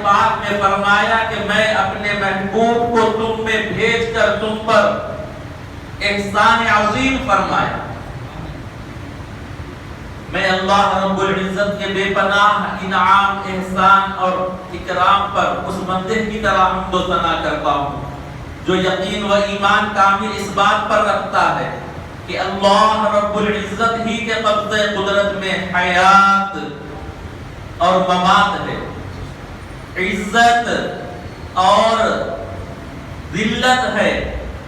پاک میں فرمایا کہ میں اپنے محبوب کو تم میں بھیج کر تم پر احسان عظیم فرمایا. میں اللہ رب العزت کے بے پناہ انعام، احسان اور اکرام پر اس بندے کی طرح حمد و ثنا کرتا ہوں جو یقین و ایمان کامل اس بات پر رکھتا ہے کہ اللہ رب العزت ہی کے قبضہ قدرت میں حیات اور ممات ہے، عزت اور ذلت ہے،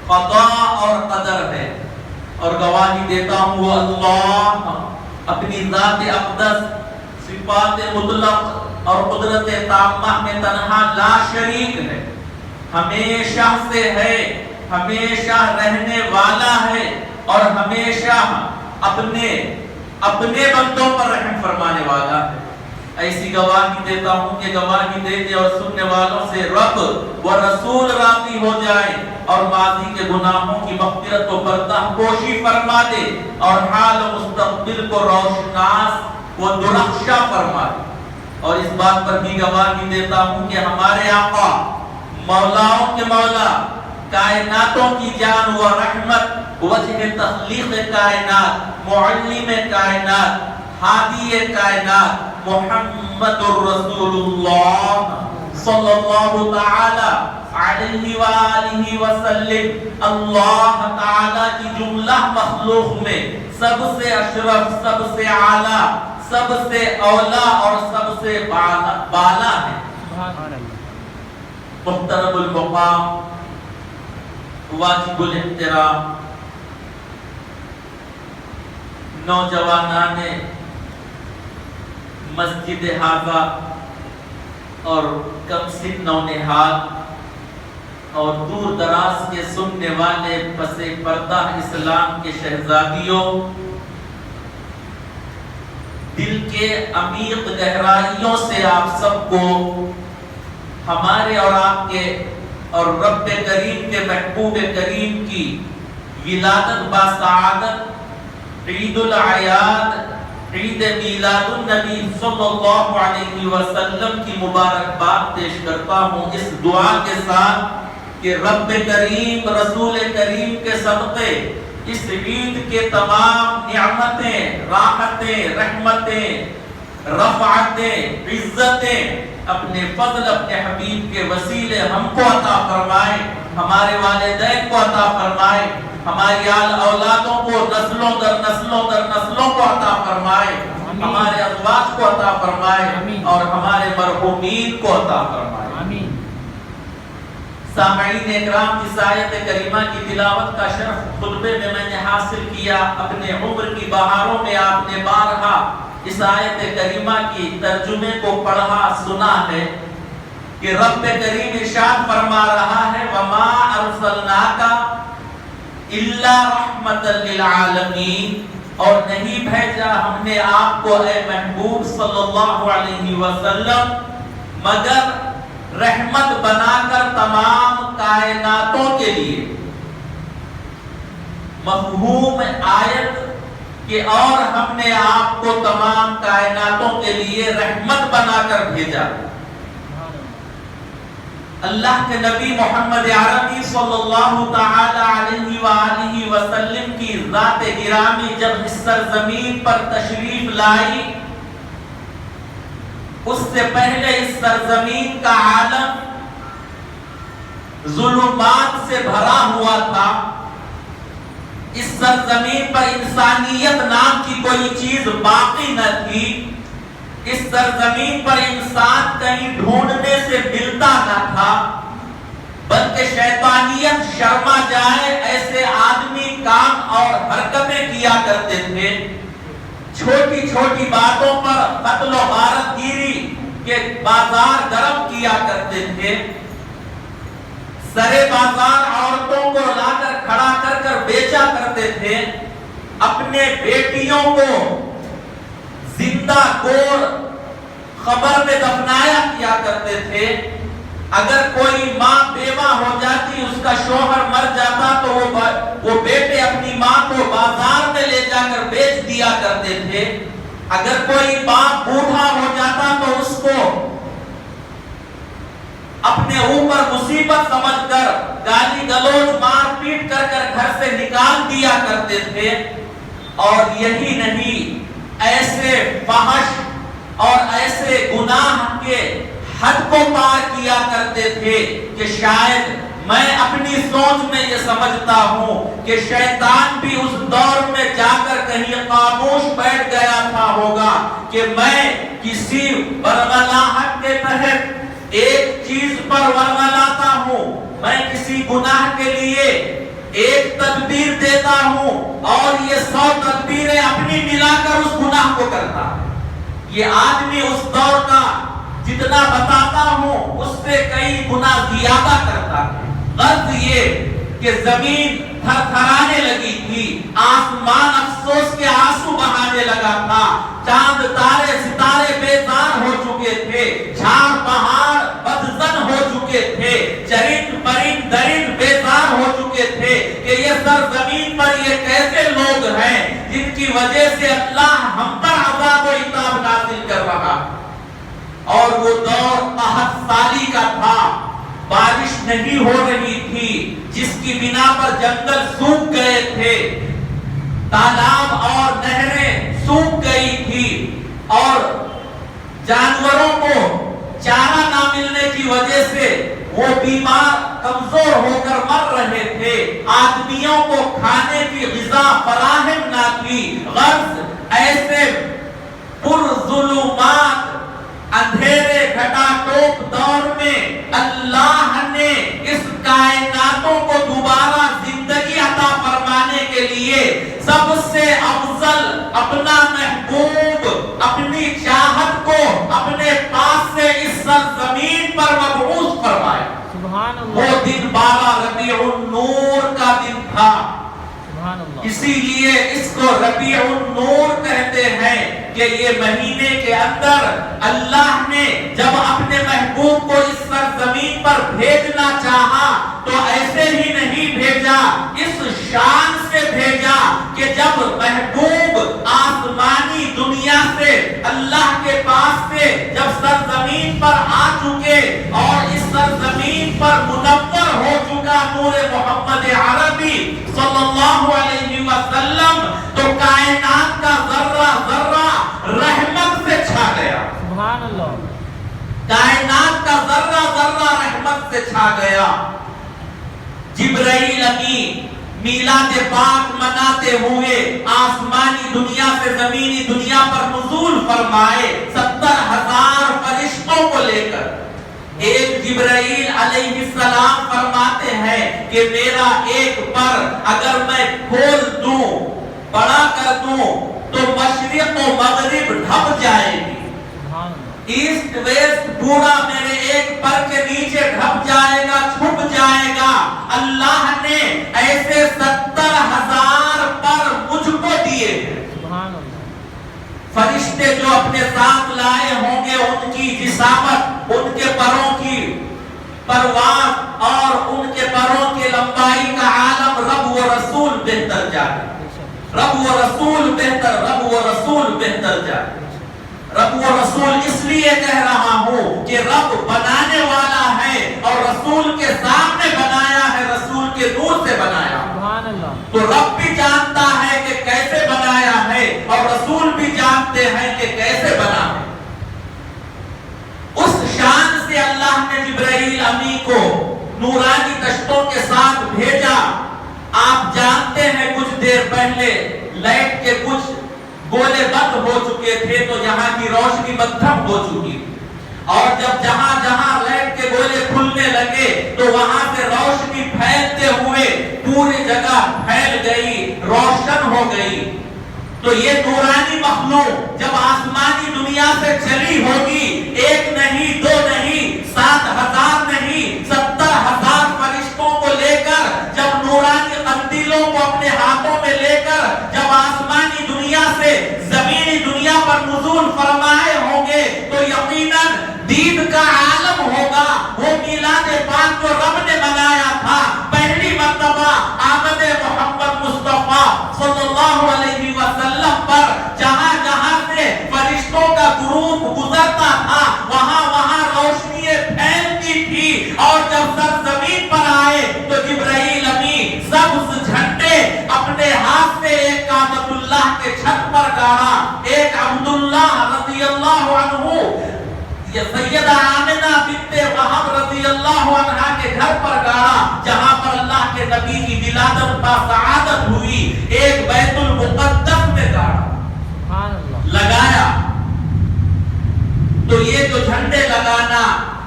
قضاء اور قدر ہے. اور گواہی دیتا ہوں وہ اللہ اپنی ذات اقدس، صفات مطلق اور قدرت تامہ میں تنہا لا شریک ہے، ہمیشہ سے ہے، ہمیشہ رہنے والا ہے اور ہمیشہ اپنے بندوں پر رحم فرمانے والا ہے. ایسی گواہی دیتا ہوں کہ گواہی دینے اور سننے والوں سے رب و رسول راضی ہو جائے اور ماضی کے گناہوں کی مغفرت و پردہ پوشی فرما دے اور حال و مستقبل کو روشناس و درخشاں فرما دے. اور اس بات پر بھی گواہی دیتا ہوں کہ ہمارے آقا مولاؤں کے مولا، کائناتوں کی جان و رحمت، وجہ تخلیق کائنات، معلم کائنات، ہادی کائنات محمد الرسول اللہ صلی اللہ تعالی علیہ وآلہ وسلم اللہ تعالی کی جملہ مخلوق میں سب سے اشرف، سب سے اعلیٰ، سب سے اولا اور سب سے بالا ہے. محترم المقام، واجب الاحترام نوجوانان مسجد حاضہ اور کم سن نونہال اور دور دراز کے سننے والے پس پردہ اسلام کے شہزادیوں، دل کے عمیق گہرائیوں سے آپ سب کو ہمارے اور آپ کے اور رب کریم کے محبوب کریم کی ولادت باسعادت عید الاعیاد، عید میلاد النبی صلی اللہ علیہ وسلم کی مبارکباد پیش کرتا ہوں اس دعا کے ساتھ کہ رب کریم رسول کریم کے صدقے اس عید کے تمام نعمتیں، راحتیں، رحمتیں، رفعتیں، عزتیں اپنے فضل اپنے حبیب کے وسیلے ہم کو عطا فرمائے، ہمارے والدین کو عطا فرمائے، ہماری اولادوں کو نسلوں در نسلوں در نسلوں کو عطا فرمائے، ہمارے ازواج کو عطا فرمائے اور ہمارے مرحومین کو عطا فرمائے. سامعین اکرام، اس آیت کریمہ کی تلاوت کا شرف خطبے میں نے حاصل کیا. اپنے عمر کی بہاروں میں آپ نے بارہا اس آیت کریمہ کی ترجمے کو پڑھا سنا ہے کہ رب کریم ارشاد فرما رہا ہے وَمَا أَرْسَلْنَاكَ إِلَّا رَحْمَةً لِلْعَالَمِينَ، اور نہیں بھیجا ہم نے آپ کو اے محبوب صلی اللہ علیہ وسلم مگر رحمت بنا کر تمام کائناتوں کے لیے. مفہوم آیت کہ اور ہم نے آپ کو تمام کائناتوں کے لیے رحمت بنا کر بھیجا. اللہ کے نبی محمد عربی صلی اللہ تعالی علیہ وآلہ وسلم کی ذات گرامی جب اس سرزمین پر تشریف لائی، اس سے پہلے اس سرزمین کا عالم ظلمات سے بھرا ہوا تھا. اس سرزمین پر انسانیت نام کی کوئی چیز باقی نہ تھی. اس سرزمین پر انسان کہیں ڈھونڈنے سے ملتا نہ تھا، بلکہ شیطانیت شرما جائے ایسے آدمی کام اور حرکتیں کیا کرتے تھے. چھوٹی چھوٹی باتوں پر قتل و غارت گیری کے بازار گرم کیا کرتے تھے. سرے بازار عورتوں کو لا کر کھڑا کر کر بیچا کرتے تھے. اپنے بیٹیوں کو زندہ گور خبر میں دفنایا کیا کرتے تھے. اگر کوئی ماں بیوہ ہو جاتی، اس کا شوہر مر جاتا تو وہ بیٹے اپنی ماں کو بازار میں لے جا کر بیچ دیا کرتے تھے. اگر کوئی باپ بوڑھا ہو جاتا تو اس کو اپنے اوپر مصیبت سمجھ کر گالی گلوچ مار پیٹ کر گھر سے نکال دیا کرتے تھے. اور یہی نہیں، ایسے فحش اور ایسے گناہ کے حد کو پار کیا کرتے تھے کہ شاید میں اپنی سوچ میں یہ سمجھتا ہوں کہ شیطان بھی اس دور میں جا کر کہیں خاموش بیٹھ گیا تھا ہوگا کہ میں کسی ورغلاہٹ کے تحت ایک چیز پر ورغلاتا ہوں، میں کسی گناہ کے لیے ایک تدبیر دیتا ہوں اور یہ 100 تدبیریں اپنی ملا کر اس گناہ کو کرتا. یہ آدمی اس دور کا جتنا بتاتا ہوں اس سے کئی گنا زیادہ کرتا ہے. غرض یہ کہ زمین تھر تھرانے لگی تھی، آسمان افسوس کے آنسو بہانے لگا تھا، چاند تارے ستارے بیزار ہو چکے تھے، جھاڑ پہاڑ بدزن ہو چکے تھے، چرند پرند درند بیزار ہو چکے تھے کہ یہ سرزمین پر یہ کیسے لوگ ہیں جن کی وجہ سے اللہ ہم پر عذاب و عقاب نازل کر رہا. اور وہ دور قحط سالی کا تھا، بارش نہیں ہو رہی تھی جس کی بنا پر جنگل سوکھ گئے تھے، تالاب اور نہریں سوکھ گئی تھی اور جانوروں کو چارہ نہ ملنے کی وجہ سے وہ بیمار کمزور ہو کر مر رہے تھے، آدمیوں کو کھانے کی غذا فراہم نہ تھی. غرض ایسے پرظلمات اندھیرے گھٹا ٹوپ دور میں اللہ نے اس کائناتوں کو دوبارہ زندگی عطا فرمانے کے لیے سب سے افضل اپنا محبوب اپنی چاہت کو اپنے پاس سے اس سرزمین پر مبعوث فرمایا. سبحان اللہ. وہ دن 12 ربیع النور کا دن تھا، اسی لیے اس کو ربیع النور کہتے ہیں کہ یہ مہینے کے اندر اللہ نے جب اپنے محبوب کو اس سرزمین پر بھیجنا چاہا تو ایسے ہی نہیں بھیجا، اس شان سے بھیجا کہ جب محبوب آسمانی دنیا سے اللہ کے پاس سے جب سرزمین پر آ چکے اور اس سرزمین پر منور ہو چکا نور محمد عربی صلی اللہ علیہ وسلم، تو کائنات کا ذرہ ذرہ رحمت سے چھا گیا. سبحان اللہ. کائنات کا ذرہ ذرہ رحمت سے چھا گیا. جبرائیل امین میلاد پاک مناتے ہوئے آسمانی دنیا سے زمینی دنیا پر نزول فرمائے 70,000 فرشتوں کو لے کر. ایک جبرائیل علیہ السلام فرماتے ہیں کہ میرا ایک پر اگر میں کھول دوں بڑا کر دوں تو مشرق و مغرب ڈھپ جائے گی، ایسٹ ویسٹ پورا میرے ایک پر کے نیچے ڈھپ جائے گا، چھپ جائے گا. اللہ نے ایسے 70,000 پر مجھ کو دیے ہیں. فرشتے جو اپنے ساتھ لائے ہوں گے ان کی جسامت، ان کے پروں کی پرواز اور ان کے پروں کی لمبائی کا عالم رب و رسول بہتر جانے. رب و رسول بہتر، رب و رسول بہتر جانے. رب و رسول اس لیے کہہ رہا ہوں کہ رب بنانے والا ہے اور رسول کے سامنے بنایا ہے، رسول کے نور سے بنایا. تو رب بھی جانتا ہے کہ کیسے بنایا ہے اور رسول بھی جانتے ہیں کہ کیسے بنا ہے. اس شان سے اللہ نے جبرائیل امی کو نورانی کشتوں کے ساتھ بھیجا. آپ جانتے ہیں کچھ دیر پہلے لائٹ کے کچھ گولے بند ہو چکے تھے تو یہاں کی روشنی مدھم ہو چکی اور جب جہاں جہاں لائٹ کے گولے کھلنے لگے تو وہاں سے روشنی پھیلتے ہوئے پوری جگہ پھیل گئی، روشن ہو گئی. تو یہ نورانی مخلوق جب آسمانی دنیا سے چلی ہوگی، ایک نہیں دو نہیں 7,000 نہیں 70,000 فرشتوں کو لے کر جب نورانی قندیلوں کو اپنے ہاتھوں میں لے کر جب آسمانی دنیا سے زمینی دنیا پر نزول فرمائے ہوں گے تو یقیناً دید کا عالم ہوگا. وہ میلاد پاک جو رب نے منایا تھا پہلی مرتبہ آمد محمد مصطفیٰ صلی اللہ علیہ وسلم پر جہاں جہاں سے فرشتوں کا گروپ گزرتا تھا وہاں وہاں روشنی اللہ کے چھت پر گاڑا، ایک عبداللہ رضی اللہ عنہ یہ سیدہ آمنہ بنت وہب رضی اللہ عنہ کے گھر پر گاڑا جہاں پر اللہ کے نبی کی ولادت با سعادت ہوئی، ایک بیت المقدس میں گاڑا لگایا۔ تو یہ جو جھنڈے لگانا،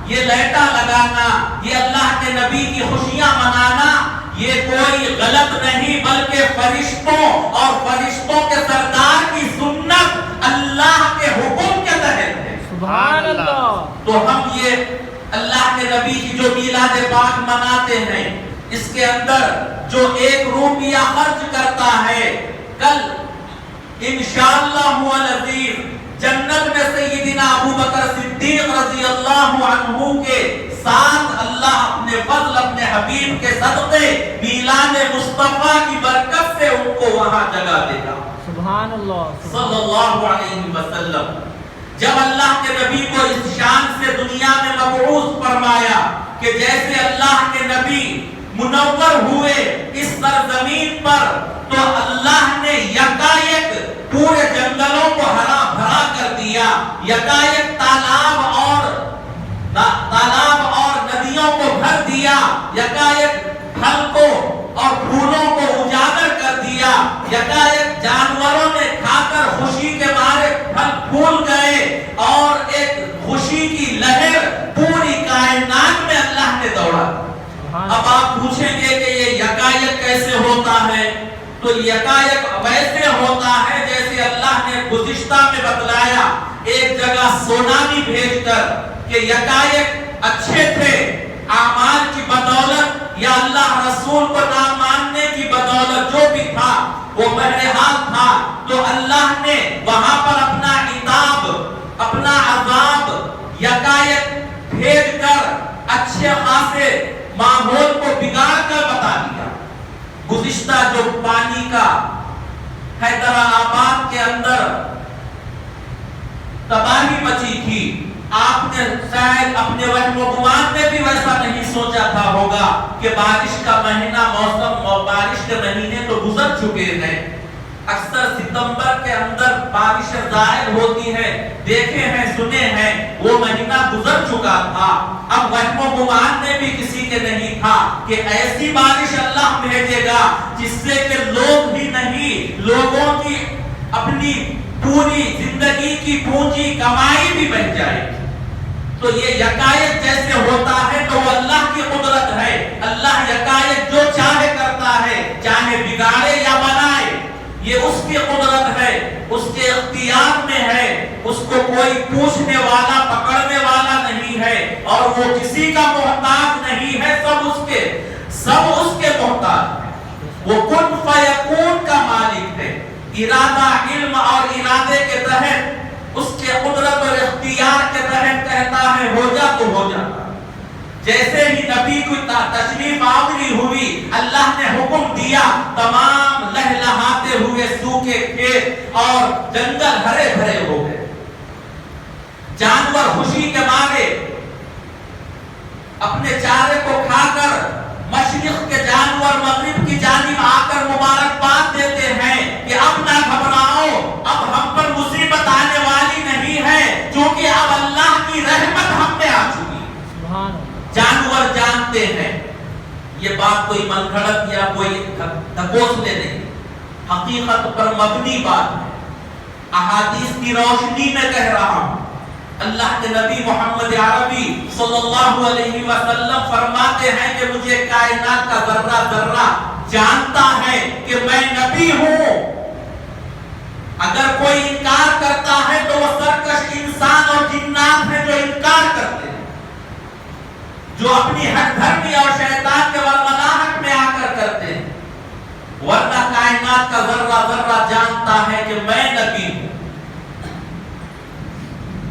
یہ لیٹا لگانا، یہ اللہ کے نبی کی خوشیاں منانا، یہ کوئی غلط نہیں بلکہ فرشتوں اور فرشتوں کے سردار کی سنت اللہ کے حکم کے تحت ہے۔ سبحان اللہ۔ تو ہم یہ اللہ کے نبی کی جو میلاد پاک مناتے ہیں، اس کے اندر جو 1 روپیہ خرچ کرتا ہے، کل انشاءاللہ العزیز جنت میں سیدنا ابو بکر صدیق رضی اللہ عنہ کے ساتھ اللہ اپنے فضل اپنے حبیب کے صدقے میلاد مصطفیٰ کی برکت سے ان کو وہاں جگہ دے گا۔ سبحان اللہ صلی اللہ علیہ وسلم۔ جب اللہ کے نبی کو اس شان سے دنیا میں مبعوث فرمایا کہ جیسے اللہ کے نبی منور ہوئے اس سرزمین پر، تو اللہ نے یکایک پورے جنگلوں کو ہرا بھرا کر دیا، یکایک تالاب اور ندیوں کو بھر دیا، یکایک پھل کو اور پھولوں کو اجاگر کر دیا، یکایک جانوروں نے کھا کر خوشی کے مارے پھل پھول گئے، اور ایک خوشی کی لہر پوری کائنات میں اللہ نے دوڑا۔ اب آپ پوچھیں گے کہ یہ یکایک کیسے ہوتا ہے؟ تو یکایک ویسے ہوتا ہے جیسے اللہ نے گزشتہ میں بتلایا ایک جگہ سونامی بھیج کر کہ یکایک اچھے تھے، اعمال کی بدولت یا اللہ رسول کو نہ ماننے کی بدولت جو بھی تھا وہ بہرحال تھا، تو اللہ نے وہاں پر اپنا عذاب اپنا عذاب یکایک بھیج کر اچھے خاصے ماحول کو بگاڑ کر بتا دیا۔ گزشتہ جو پانی کا حیدرآباد کے اندر تباہی مچی تھی، آپ نے شاید اپنے وہم و گمان میں بھی ویسا نہیں سوچا تھا ہوگا کہ بارش کا مہینہ موسم اور بارش کے مہینے تو گزر چکے ہیں۔ اکثر ستمبر کے اندر بارشیں ظاہر ہوتی ہیں، دیکھے ہیں سنے ہیں، وہ مہینہ گزر چکا تھا۔ اب وہم و گمان میں بھی کسی کے نہیں تھا کہ ایسی بارش اللہ بھیجے گا جس سے کہ لوگ بھی نہیں، لوگوں کی اپنی پوری زندگی کی پونجی کمائی بھی بن جائے۔ تو یہ یکایک جیسے ہوتا ہے تو وہ اللہ کی قدرت ہے۔ اللہ یکایک جو چاہے کرتا ہے، چاہے بگاڑے یا بنائے، یہ اس کی قدرت ہے، اس کے اختیار میں ہے، اس کو کوئی پوچھنے والا پکڑنے والا نہیں ہے، اور وہ کسی کا محتاج نہیں ہے، سب اس کے محتاج ہے۔ وہ کن فیکون کا مالک ہے، ارادہ علم اور ارادے کے تحت اس کے قدرت اور اختیار کے تحت کہتا ہے ہو جا تو ہو جاتا۔ جیسے ہی نبی کو تشریف آوری ہوئی، اللہ نے حکم دیا، تمام لہلہاتے ہوئے سوکھے کھیت اور جنگل ہرے بھرے ہو گئے۔ جانور خوشی کے مارے اپنے چارے کو کھا کر مشرق کے جانور مغرب کی جانب آ کر مبارکباد دیتے ہیں کہ اب نہ گھبراؤ، اب ہم پر مصیبت آنے والی نہیں ہے، کیونکہ اب اللہ کی رحمت ہم پہ آ چکی۔ جانور جانتے ہیں، یہ بات کوئی من گھڑت یا کوئی دھکوسلے نہیں، حقیقت پر مبنی بات ہے، احادیث کی روشنی میں کہہ رہا ہوں۔ اللہ کے نبی محمد عربی صلی اللہ علیہ وسلم فرماتے ہیں کہ مجھے کائنات کا ذرہ ذرہ جانتا ہے کہ میں نبی ہوں۔ اگر کوئی انکار کرتا ہے تو وہ سرکش انسان اور جنات ہیں جو انکار کرتے ہیں، جو اپنی ہٹ دھرمی اور شیطان کے ورملاحٹ میں آ کر کرتے ہیں، ورنہ کائنات کا ذرہ ذرہ جانتا ہے کہ میں نبی ہوں۔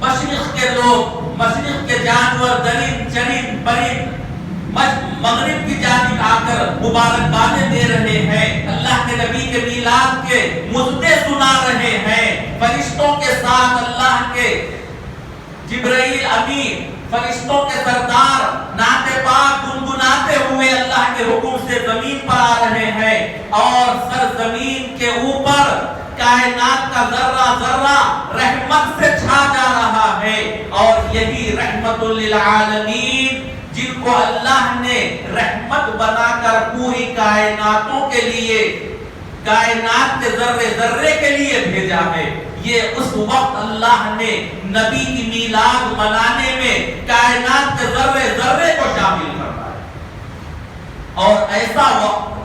مشرق کے لوگ، مشرق کے جانور، درند چرند پرند مغرب کی جانب آ کر مبارکبادیں دے رہے ہیں، اللہ کے نبی کے میلاد کے مجدے سنا رہے ہیں، فرشتوں کے ساتھ اللہ کے جبرائیل امین، فرشتوں کے سردار نعت پاک گنگناتے ہوئے اللہ کے حکم سے زمین پر آ رہے ہیں، اور سرزمین کے اوپر کائنات کا ذرہ ذرہ رحمت سے چھا جا رہا ہے، اور یہی رحمت للعالمین جن کو اللہ نے رحمت بنا کر پوری کائناتوں کے لیے، کائنات کے ذرے ذرے کے لیے بھیجا ہے، یہ اس وقت اللہ نے نبی کی میلاد منانے میں کائنات کے ذرے ذرے کو شامل کرتا ہے۔ اور ایسا وقت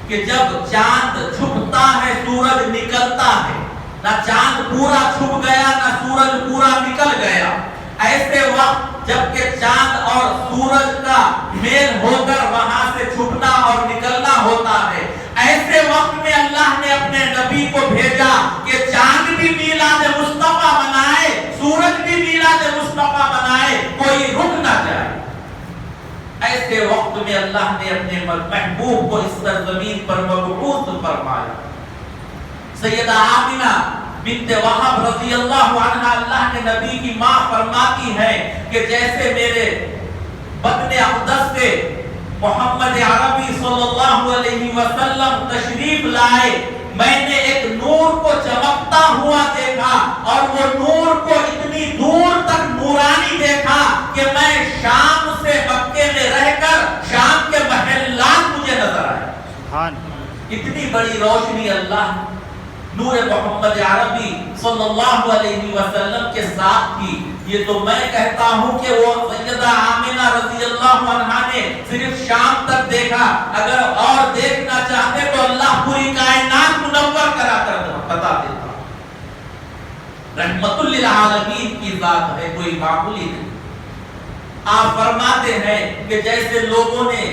کہ جب چاند چھپتا ہے سورج نکلتا ہے، نہ چاند پورا چھپ گیا نہ سورج پورا نکل گیا، ایسے وقت جب کہ چاند اور سورج کا میل ہو کر وہاں سے چھپنا اور نکلنا ہوتا ہے، ایسے وقت میں اللہ نے اپنے نبی کو بھیجا کہ چاند بھی میلاد مصطفیٰ منائے، سورج بھی میلاد مصطفیٰ منائے، کوئی رک نہ جائے۔ ایسے وقت میں اللہ نے اپنے محبوب کو اس سرزمین پر مبعوث فرمایا۔ سیدہ آمنہ بنت وہب رضی اللہ عنہ اللہ کے نبی کی ماں فرماتی ہے کہ جیسے میرے بطن اقدس سے محمد عربی صلی اللہ علیہ وسلم تشریف لائے، میں نے ایک نور کو چمکتا ہوا دیکھا، اور وہ نور کو اتنی دور تک نورانی دیکھا کہ میں شام سے مکے میں رہ کر شام کے محلات مجھے نظر آئے۔ اتنی بڑی روشنی اللہ نور محمد عربی صلی اللہ علیہ وسلم کے ساتھ تھی۔ یہ تو میں کہتا ہوں کہ وہ سیدہ آمنہ رضی اللہ عنہا نے صرف شام تک دیکھا، اگر اور دیکھنا چاہتے تو اللہ پوری کائنات منور کرا کر بتا دیتا۔ رحمت للعالمین کی ذات ہے، کوئی معمولی نہیں۔ آپ فرماتے ہیں کہ جیسے لوگوں نے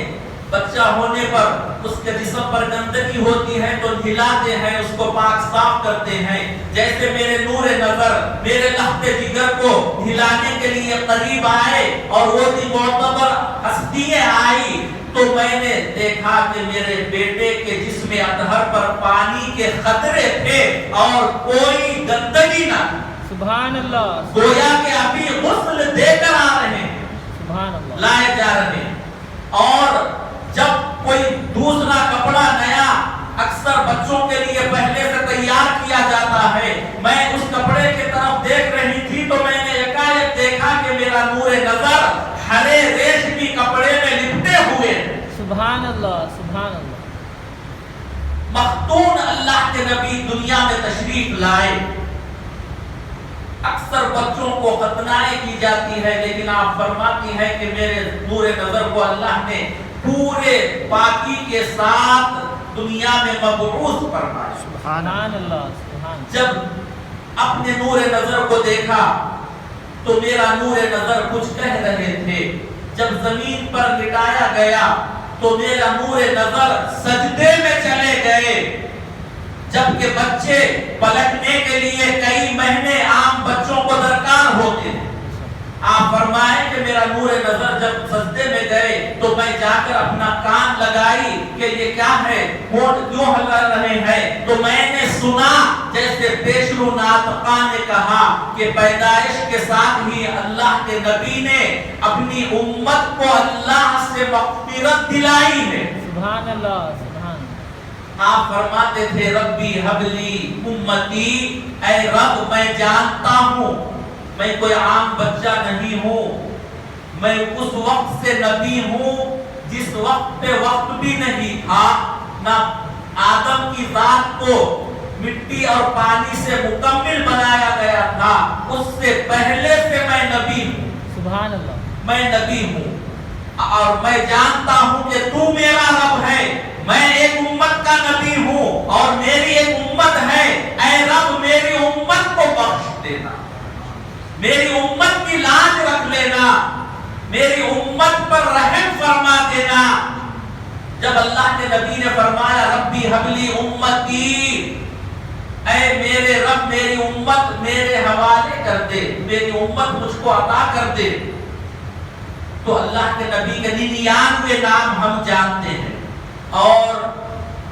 بچہ ہونے پر اس کے جسم پر گندگی ہوتی ہے تو ہلاتے ہیں، اس کو پاک صاف کرتے ہیں، جیسے میرے نور نظر میرے لخت جگر کو ہلانے کے لیے قریب آئے اور وہ دی معتبر ہستیاں آئی، تو میں نے دیکھا کہ میرے بیٹے کے جسم اطہر پر پانی کے خطرے تھے اور کوئی گندگی نہ، سبحان اللہ، گویا کہ ابھی غسل دے کر آ رہے ہیں، سبحان اللہ، لائے جا رہے ہیں۔ اور جب کوئی دوسرا کپڑا نیا اکثر بچوں کے لیے پہلے سے تیار کیا جاتا ہے، میں اس کپڑے کی طرف دیکھ رہی تھی تو میں نے یکایک دیکھا کہ میرا نور نظر ہرے ریشمی کپڑے میں لپٹے ہوئے، سبحان اللہ، سبحان اللہ۔ مختون اللہ کے نبی دنیا میں تشریف لائے۔ اکثر بچوں کو ختنائیں کی جاتی ہے، لیکن آپ فرماتی ہے کہ میرے نور نظر کو اللہ نے پورے پاکی کے ساتھ دنیا میں مبعوث فرمایا۔ سبحان اللہ، سبحان۔ جب اپنے نور نظر کو دیکھا تو میرا نور نظر کچھ کہہ رہے تھے، جب زمین پر لٹایا گیا تو میرا نور نظر سجدے میں چلے گئے، جبکہ بچے پلٹنے کے لیے کئی مہینے عام بچوں کو درکار ہوتے ہیں۔ آپ فرمائیں کہ میرا نور نظر جب سجدے میں گئے تو میں جا کر اپنا کان لگائی کہ یہ کیا ہے، ہونٹ کیوں ہل رہے ہیں، تو میں نے سنا جیسے پیشرو ناطقہ نے کہا کہ پیدائش کے ساتھ ہی اللہ کے نبی نے اپنی امت کو اللہ سے مغفرت دلائی ہے۔ سبحان اللہ، سبحان۔ آپ فرماتے تھے ربی حبلی امتی، اے رب میں جانتا ہوں میں کوئی عام بچہ نہیں ہوں، میں اس وقت سے نبی ہوں جس وقت پہ وقت بھی نہیں تھا، نہ آدم کی ذات کو مٹی اور پانی سے مکمل بنایا گیا تھا، اس سے پہلے سے میں نبی ہوں، سبحان اللہ، میں نبی ہوں، اور میں جانتا ہوں کہ تو میرا رب ہے، میں ایک امت کا نبی ہوں اور میری ایک امت ہے، اے رب میری امت کو بخش دینا، میری امت کی لاج رکھ لینا، میری امت پر رحم فرما دینا۔ جب اللہ کے نبی نے فرمایا ربی حبلی امتی، اے میرے رب میری امت میرے حوالے کر دے، میری امت مجھ کو عطا کر دے، تو اللہ کے نبی کے 99 نام ہم جانتے ہیں، اور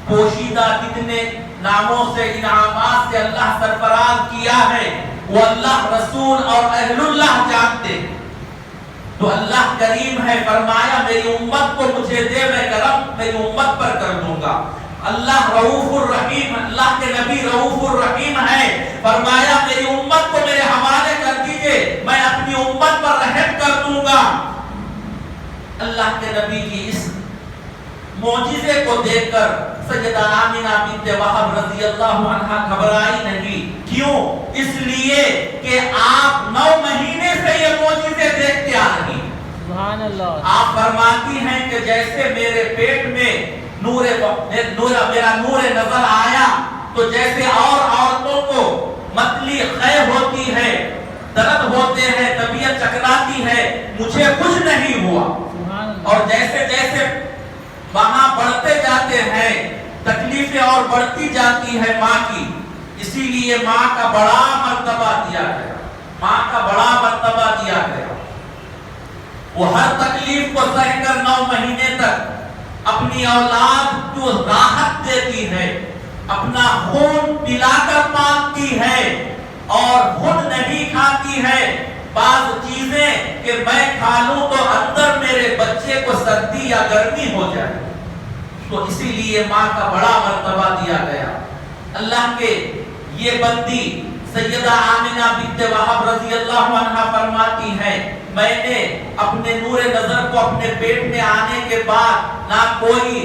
پوشیدہ کتنے ناموں سے انعامات سے اللہ سرفراز کیا ہے وہ اللہ رسول اور اہل اللہ جانتے ہیں۔ تو اللہ کریم ہے، فرمایا میری امت کو مجھے دے، میں کرم میری امت پر کر دوں گا۔ اللہ رؤوف الرحیم، اللہ کے نبی رؤوف الرحیم ہے، فرمایا میری امت کو میرے حوالے کر دیجئے، میں اپنی امت پر رحم کر دوں گا۔ اللہ کے نبی کی اس معجزے کو دیکھ کر سیدہ آمنہ بنت وہب رضی اللہ عنہا گھبرائی نہیں۔ کیوں؟ اس لیے کہ آپ 9 مہینے سے یہ معجزے دیکھتے آ رہی ہیں۔ سبحان اللہ۔ آپ فرماتی ہیں کہ جیسے میرے پیٹ میں میرا نور نظر آیا تو جیسے اور عورتوں کو متلی خے ہوتی ہے، درد ہوتے ہیں، طبیعت چکراتی ہے، مجھے کچھ نہیں ہوا۔ اور جیسے جیسے وہاں بڑھتے جاتے ہیں تکلیفیں اور بڑھتی جاتی ہے ماں کی، اسی لیے ماں کا بڑا مرتبہ دیا گیا، ماں کا بڑا مرتبہ دیا گیا۔ وہ ہر تکلیف کو سہ کر 9 مہینے تک اپنی اولاد کو راحت دیتی ہے، اپنا خون پلا کر پالتی ہے اور خود نہیں کھاتی ہے۔ بعض چیزیں کہ میں کھا لوں تو اندر میرے بچے کو سردی یا گرمی ہو جائے، تو اسی لیے ماں کا بڑا مرتبہ دیا گیا۔ اللہ کے یہ بندی سیدہ آمنہ بنت وہب رضی اللہ عنہا فرماتی ہیں میں نے اپنے نور نظر کو اپنے پیٹ میں آنے کے بعد نہ کوئی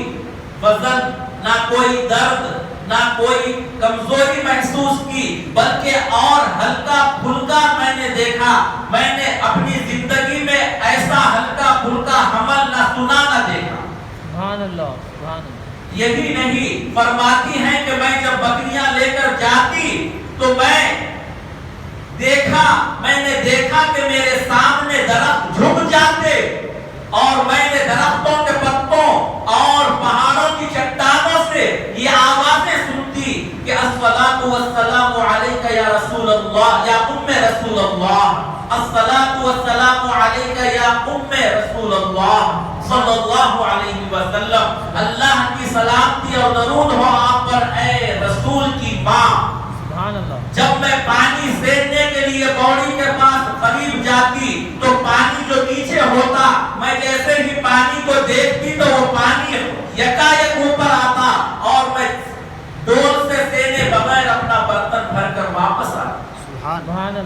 وزن، نہ کوئی درد، نہ کوئی کمزوری محسوس کی، بلکہ اور ہلکا پھلکا میں نے دیکھا۔ میں نے اپنی زندگی میں ایسا ہلکا پھلکا حمل نہ سنا نہ دیکھا۔ سبحان اللہ، سبحان اللہ۔ یہی نہیں، فرماتی ہیں کہ میں جب بکریاں لے کر جاتی تو میں نے دیکھا کہ میرے سامنے درخت جھک جاتے اور میں نے درختوں کے پتوں اور پہاڑوں کی چٹانوں سے یہ آوازیں سنتی کہ الصلاۃ والسلام علیک یا رسول اللہ یا ام رسول اللہ، الصلاۃ والسلام علیک یا ام رسول اللہ صلی اللہ علیہ وسلم، اللہ کی سلامتی اور درود ہو آپ پر اے رسول کی ماں۔ سبحان اللہ۔ جب میں پانی سیننے کے لیے پوڑی کے پاس قریب جاتی تو پانی جو نیچے ہوتا، میں جیسے ہی پانی کو دیکھتی تو وہ پانی یکایک اوپر آتا اور میں ڈول سے سینے بغیر اپنا برتن بھر کر واپس آتا۔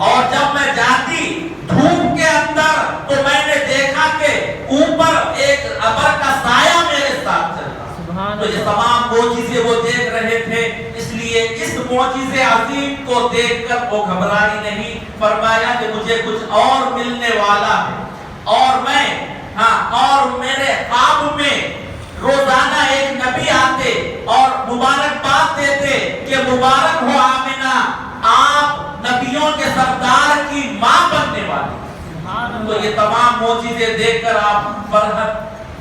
اور جب میں جاتی دھوپ کے اندر تو میں نے دیکھا کہ اوپر ایک ابر کا سایہ میرے ساتھ چل رہا۔ تو یہ تمام معجزے وہ دیکھ رہے تھے، اس لیے اس معجزے عظیم کو دیکھ کر وہ گھبرائی نہیں، فرمایا کہ مجھے کچھ اور ملنے والا ہے۔ اور میرے خواب میں روزانہ ایک نبی آتے اور مبارکباد دیتے کہ مبارک ہو آمنہ، آپ نبیوں کے سردار کی ماں بننے والی۔ تو یہ تمام معجزے دیکھ کر آپ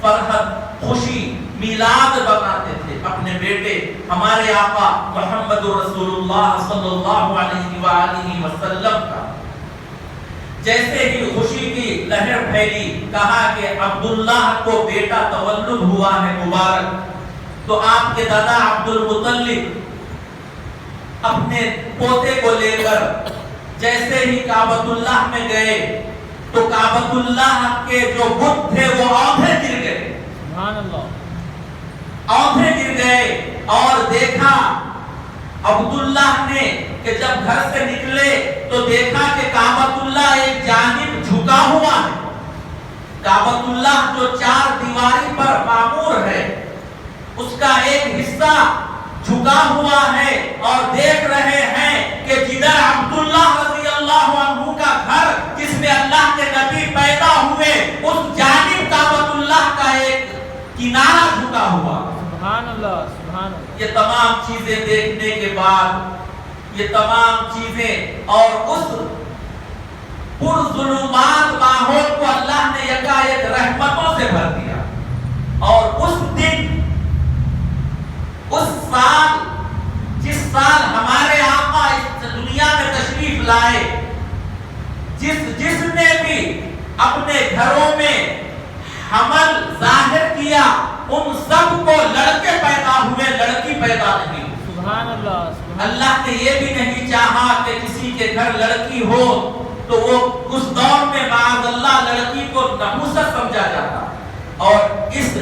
فرحت خوشی میلاد بناتے تھے اپنے بیٹے ہمارے آقا محمد رسول اللہ صلی اللہ علیہ وآلہ وسلم کا۔ جیسے ہی خوشی کی لہر پھیلی، کہا کہ عبداللہ کو بیٹا تولد ہوا ہے مبارک، تو آپ کے دادا عبد المطلب اپنے پوتے کو لے کر جیسے ہی کعبۃ اللہ میں گئے تو کعبۃ اللہ کے جو بت تھے وہ آدھے گر گئے، سبحان اللہ، آدھے گر گئے۔ اور دیکھا عبداللہ نے کہ جب گھر سے نکلے تو دیکھا کہ کعبۃ اللہ ایک جانب جھکا ہوا ہے، کعبۃ اللہ جو 4 دیواری پر معمور ہے اس کا ایک حصہ جھکا ہوا ہے، اور دیکھ رہے ہیں کہ جدھر عبداللہ رضی اللہ عنہ کا گھر جس میں اللہ کے نبی پیدا ہوئے اس جانب کعبۃ اللہ کا ایک کنارہ جھکا ہوا۔ سبحان اللہ، سبحان اللہ۔ یہ تمام چیزیں دیکھنے کے بعد، یہ تمام چیزیں اور اس پرظلمات ماحول کو اللہ نے یکایک رحمتوں سے بھر دیا۔ اور اس دن، اس سال، جس سال ہمارے آقا اس دنیا میں تشریف لائے، جس نے بھی اپنے گھروں میں حمل ظاہر کیا ان سب کو لڑکے پیدا ہوئے، لڑکی پیدا نہیں ہوئی۔ سبحان اللہ۔ اللہ نے یہ بھی نہیں چاہا کہ کسی کے گھر لڑکی ہو تو وہ اس دور میں معاذ اللہ لڑکی کو نحوست سمجھا جاتا، اور اس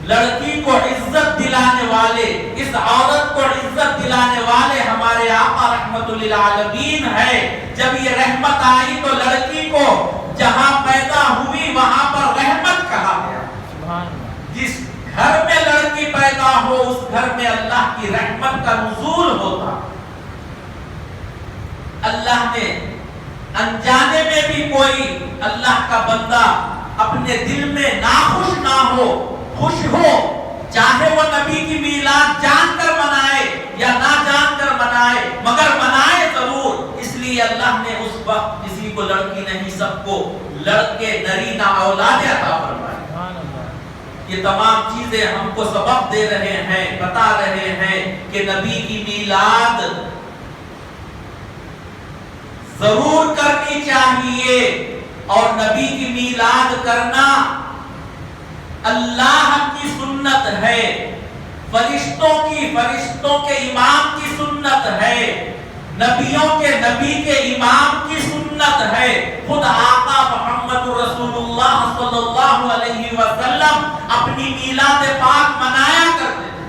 لڑکی کو عزت دلانے والے، اس رحمت للعالمین ہے. جب یہ رحمت آئی تو لڑکی کو جہاں پیدا ہوئی وہاں پر رحمت کہا گیا. سبحان اللہ. جس گھر میں لڑکی پیدا ہو اس گھر میں اللہ کی رحمت کا نزول ہوتا. اللہ نے انجانے میں بھی کوئی اللہ کا بندہ اپنے دل میں ناخوش نہ ہو، خوش ہو، چاہے وہ نبی کی میلاد جان کر منائے یا نہ جان کر منائے، مگر منائے ضرور. اس لیے اللہ نے اس وقت کسی کو لڑکی نہیں سب کو لڑکے نرینہ اولاد عطا فرمائی. یہ تمام چیزیں ہم کو سبق دے رہے ہیں، بتا رہے ہیں کہ نبی کی میلاد ضرور کرنی چاہیے. اور نبی کی میلاد کرنا اللہ کی سنت ہے، فرشتوں کے امام کی سنت ہے، نبیوں کے نبی کے امام کی سنت ہے. خود آقا محمد رسول اللہ صلی اللہ علیہ وسلم اپنی میلاد پاک منایا کرتے تھے.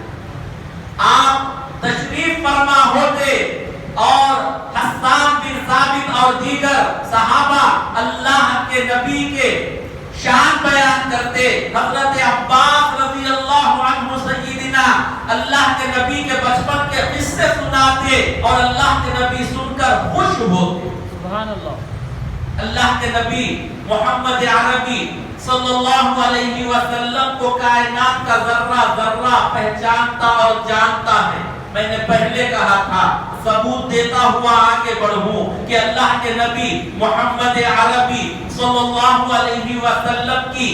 آپ تشریف فرما ہوتے اور حسان بن ثابت اور دیگر صحابہ اللہ کے نبی کے شان بیان کرتے. حضرت عباس رضی اللہ عنہ سیدنا اللہ کے نبی کے بچپن کے قصے سناتے اور اللہ کے نبی سن کر خوش ہوتے. سبحان اللہ. اللہ کے نبی محمد عربی صلی اللہ علیہ وسلم کو کائنات کا ذرہ ذرہ پہچانتا اور جانتا ہے. میں نے پہلے کہا تھا، ثبوت دیتا ہوا آگے بڑھوں کہ اللہ کے نبی محمد عربی صلی اللہ علیہ وسلم کی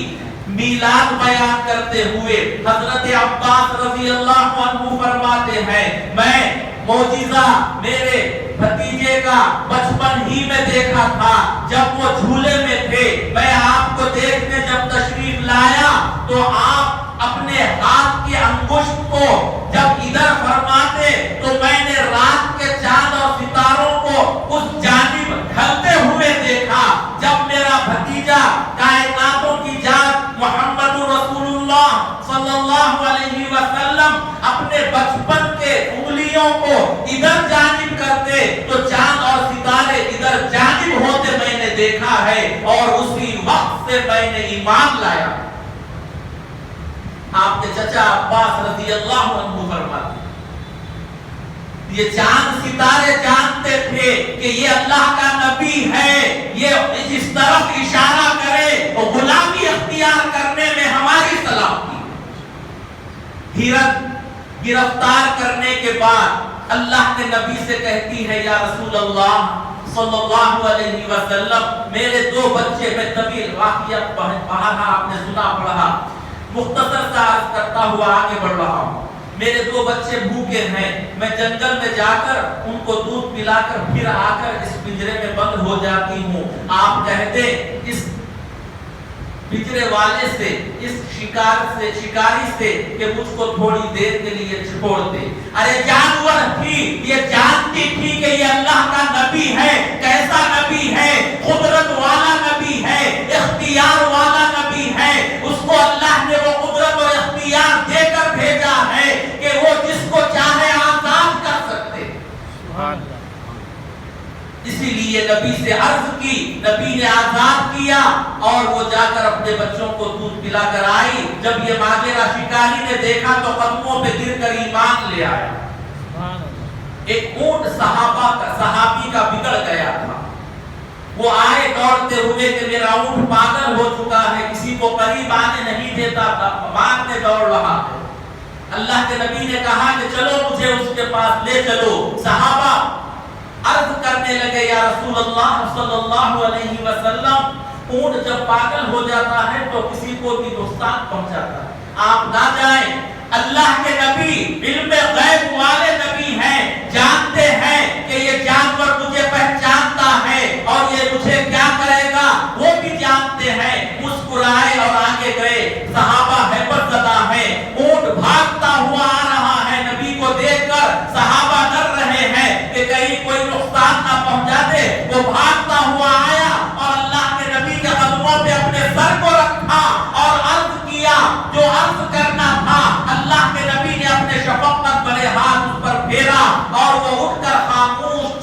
میلاد بیان کرتے ہوئے حضرت عباس رضی اللہ عنہ فرماتے ہیں، میں معجزہ میرے بھتیجے کا بچپن ہی میں دیکھا تھا. جب وہ جھولے میں تھے میں آپ کو دیکھنے جب تشریف لایا تو آپ اپنے ہاتھ کی انگشت کو جب ادھر فرماتے تو میں نے رات کے چاند اور ستاروں کو اس جانب ڈھلتے ہوئے دیکھا. جب میرا بھتیجا کائناتوں کی جان محمد رسول اللہ صلی اللہ علیہ وسلم اپنے بچپن کے انگلیوں کو ادھر جانب کرتے تو چاند اور ستارے ادھر جانب ہوتے میں نے دیکھا ہے اور اسی وقت سے میں نے ایمان لایا. آپ کے چچا عباس رضی اللہ عنہ فرماتے یہ چاند ستارے جانتے تھے کہ یہ اللہ کا نبی ہے، یہ جس طرف اشارہ کرے وہ غلامی اختیار کرنے میں ہماری سلامتی. ہرن گرفتار کرنے کے بعد اللہ کے نبی سے کہتی ہے، یا رسول اللہ صلی اللہ علیہ وسلم میرے دو بچے، میں طویل واقعہ پڑھا آپ نے سنا پڑھا، مختصر سا عرض کرتا ہوا آگے بڑھ رہا ہوں. میرے دو بچے بھوکے ہیں، میں جنگل میں جا کر ان کو دودھ پلا کر پھر آ کر اس پنجرے میں بند ہو جاتی ہوں. آپ کہتے اس پنجرے والے سے، اس شکاری سے کہ مجھ کو تھوڑی دیر کے لیے چھوڑ دے. ارے جانور تھی، یہ جانتی تھی کہ یہ اللہ کا نبی ہے. کیسا نبی ہے؟ قدرت والا نبی ہے، اختیار والا نبی ہے. اس کو اللہ نے وہ قدرت اور اختیار دے کر بھیجا ہے کہ وہ جس کو چاہے آزاد کر سکتے. اسی لیے نبی سے عرض کی، نبی نے آزاد کیا اور وہ جا کر اپنے بچوں کو دودھ پلا کر آئی. جب یہ ماجرا شکاری نے دیکھا تو قدموں پہ گر کر ایمان لے آیا. ایک اونٹ صحابی کا بگڑ گیا تھا. وہ آئے دوڑتے ہوئے کہ میرا اونٹ پاگل ہو چکا ہے، کسی کو قریب آنے نہیں دیتا تھا، مارنے دوڑ رہا ہے. اللہ کے نبی نے کہا کہ چلو مجھے اس کے پاس لے چلو. صحابہ عرض کرنے لگے، یا رسول اللہ صلی اللہ علیہ وسلم اونٹ جب پاگل ہو جاتا ہے تو کسی کو بھی نقصان پہنچاتا ہے، آپ نہ جائیں. اللہ کے نبی علم غیب والے نبی ہیں، جانتے ہیں کہ یہ جانور مجھے پہچانتا ہے اور یہ مجھے کیا کرے گا وہ بھی جانتے ہیں. مسکرائے اور آگے گئے. صحابہ ہیبت زدہ ہیں، اونٹ بھاگتا ہوا آ رہا ہے. نبی کو دیکھ کر صحابہ ڈر رہے ہیں کہ کہیں کوئی نقصان نہ پہنچا دے. وہ بھاگتا ہوا آیا اور اللہ کے نبی کے قدموں پہ اپنے سر کو رکھا اور عرض کیا جو عرض کرنا تھا. اللہ کے نبی نے اپنے شفقت بھرے ہاتھ اس پر پھیرا اور وہ اٹھ کر خاموش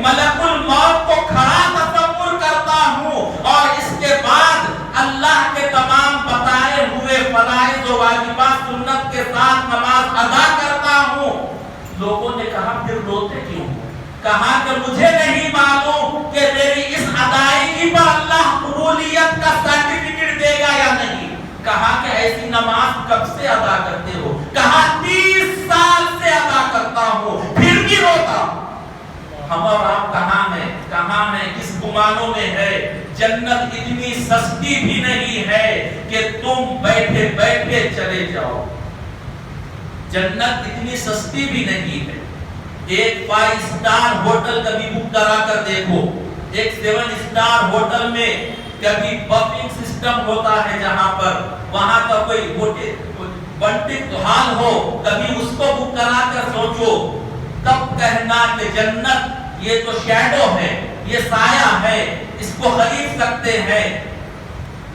ملک الموت کو کھڑا تصور کرتا ہوں اور اس کے بعد اللہ کے تمام بتائے ہوئے فرائض و واجبات سنت کے ساتھ نماز ادا کرتا ہوں. لوگوں نے کہا پھر روتے کیوں؟ کہا کہ مجھے نہیں معلوم کہ میری اس ادائیگی پر اللہ قبولیت کا سرٹیفکیٹ دے گا یا نہیں. کہا کہ ایسی نماز کب سے ادا کرتے ہو؟ کہا 30 سال سے ادا کرتا ہوں پھر بھی روتا. ہم اور آپ کہاں ہیں کس گمانوں میں ہے؟ جنت اتنی سستی بھی نہیں ہے کہ تم بیٹھے بیٹھے چلے جاؤ. جنت اتنی سستی بھی نہیں ہے. ایک 5 سٹار ہوٹل کبھی بک کرا کر دیکھو. ایک 7 سٹار ہوٹل میں کبھی بفنگ سسٹم ہوتا ہے جہاں پر وہاں کا کوئی بنٹک حال ہو, کبھی اس کو بک کرا کر سوچو. تب کہنا کہ جنت یہ تو شیڈو ہے, یہ سایہ ہے, اس کو خرید سکتے ہیں.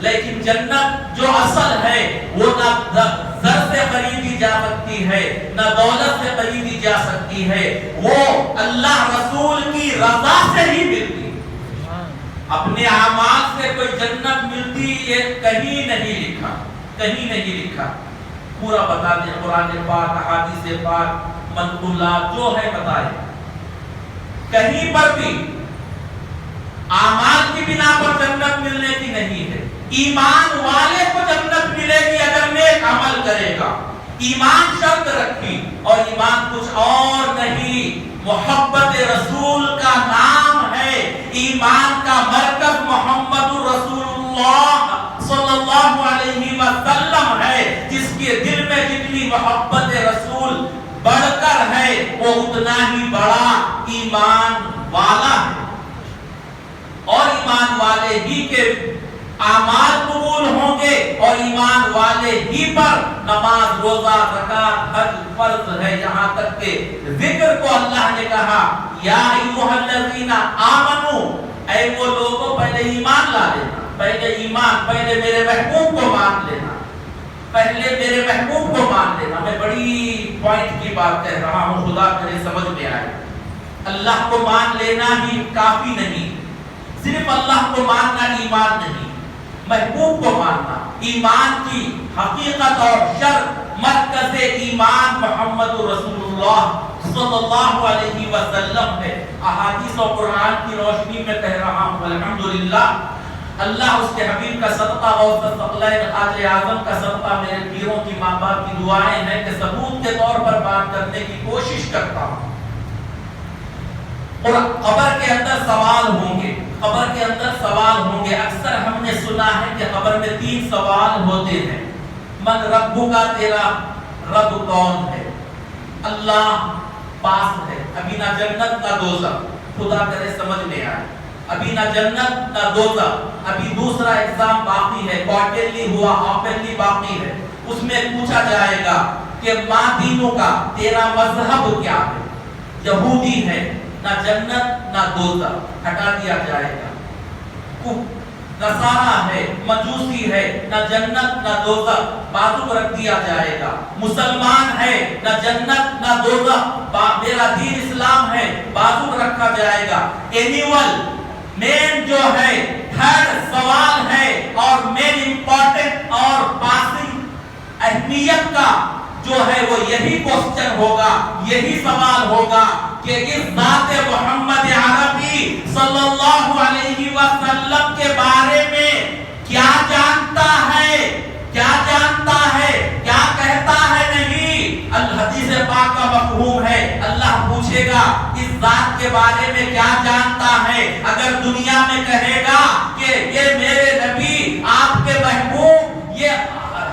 لیکن جنت جو اصل ہے وہ نہ زر سے خریدی جا سکتی ہے نہ دولت سے خریدی جا سکتی ہے. وہ اللہ رسول کی رضا سے ہی ملتی. اپنے اعمال سے کوئی جنت ملتی یہ کہیں نہیں لکھا. پورا بتا دیں قرآن پاک, احادیث پاک, منقولات جو ہے بتائے. کہیں پر بھی اعمال کی بنا پر جنت ملنے کی نہیں ہے. ایمان والے کو جنت ملے گی اگر نیک عمل کرے گا. ایمان شرط رکھی اور ایمان کچھ اور نہیں, محبت رسول کا نام ہے. ایمان کا مرکز محمد رسول اللہ صلی اللہ علیہ وسلم ہے. جس کے دل میں جتنی محبت رسول بڑھ کر ہے وہ اتنا ہی بڑا ایمان والا ہے. اور ایمان والے ہی کے اعمال قبول ہوں گے اور ایمان والے ہی پر نماز, روزہ, زکات, حج فرض ہے. یہاں تک کہ ذکر کو اللہ نے کہا یا ایھا الذین آمنو, اے وہ لوگوں پہلے ایمان لا لینا. پہلے میرے محبوب کو مان لینا. میں بڑی پوائنٹ کی بات کہہ رہا ہوں, خدا کرے سمجھ میں آئے. اللہ کو مان لینا ہی کافی نہیں. صرف اللہ کو ماننا ایمان نہیں, محبوب کو ماننا. ایمان کی حقیقت اور شرط مرکز ایمان محمد رسول اللہ صلی اللہ علیہ وسلم ہے. احادیث و قرآن کی روشنی میں کہہ رہا ہوں الحمدللہ. اللہ اس کے حبیب کا صدقہ غوث الثقلین خواجہ اعظم کا صدقہ میرے پیروں کی ماں باپ کی دعائیں ہیں کہ ثبوت کے طور پر بات کرنے کی کوشش کرتا ہوں. اور قبر کے اندر سوال ہوں گے. اکثر ہم نے سنا ہے کہ قبر میں 3 سوال ہوتے ہیں. من ربو کا, تیرا رب کون ہے؟ اللہ پاس ہے, ابھی نہ جنت نہ دوزخ. خدا کرے سمجھ میں آئے. ابھی نہ جنت نہ دوزخ, ابھی دوسرا ایگزام باقی ہے, کوارٹرلی ہوا, ہافرلی باقی ہے. اس میں پوچھا جائے گا کہ ماں دینوں کا, تیرا مذہب کیا ہے؟ یہودی ہے, نہ جنت نہ دوزخ, ہٹا دیا جائے گا. نصارہ ہے, مجوسی ہے, نہ جنت نہ دوزخ, بازو رکھ دیا جائے گا. مسلمان ہے, نہ جنت نہ دوزخ, میرا دین اسلام ہے, بازو رکھا جائے گا. اینیول مین جو ہے, تھرڈ سوال ہے اور مین امپورٹنٹ اور پاسنگ اہمیت کا جو ہے وہ یہی کوسچن ہوگا, یہی سوال ہوگا کہ اس ذات محمد عربی صلی اللہ علیہ وسلم کے بارے میں کیا جانتا ہے, کیا کہتا ہے نہیں. الحدیث پاک کا مفہوم ہے, اللہ پوچھے گا اس ذات کے بارے میں کیا جانتا ہے. اگر دنیا میں کہے گا کہ یہ میرے نبی, آپ کے محبوب, یہ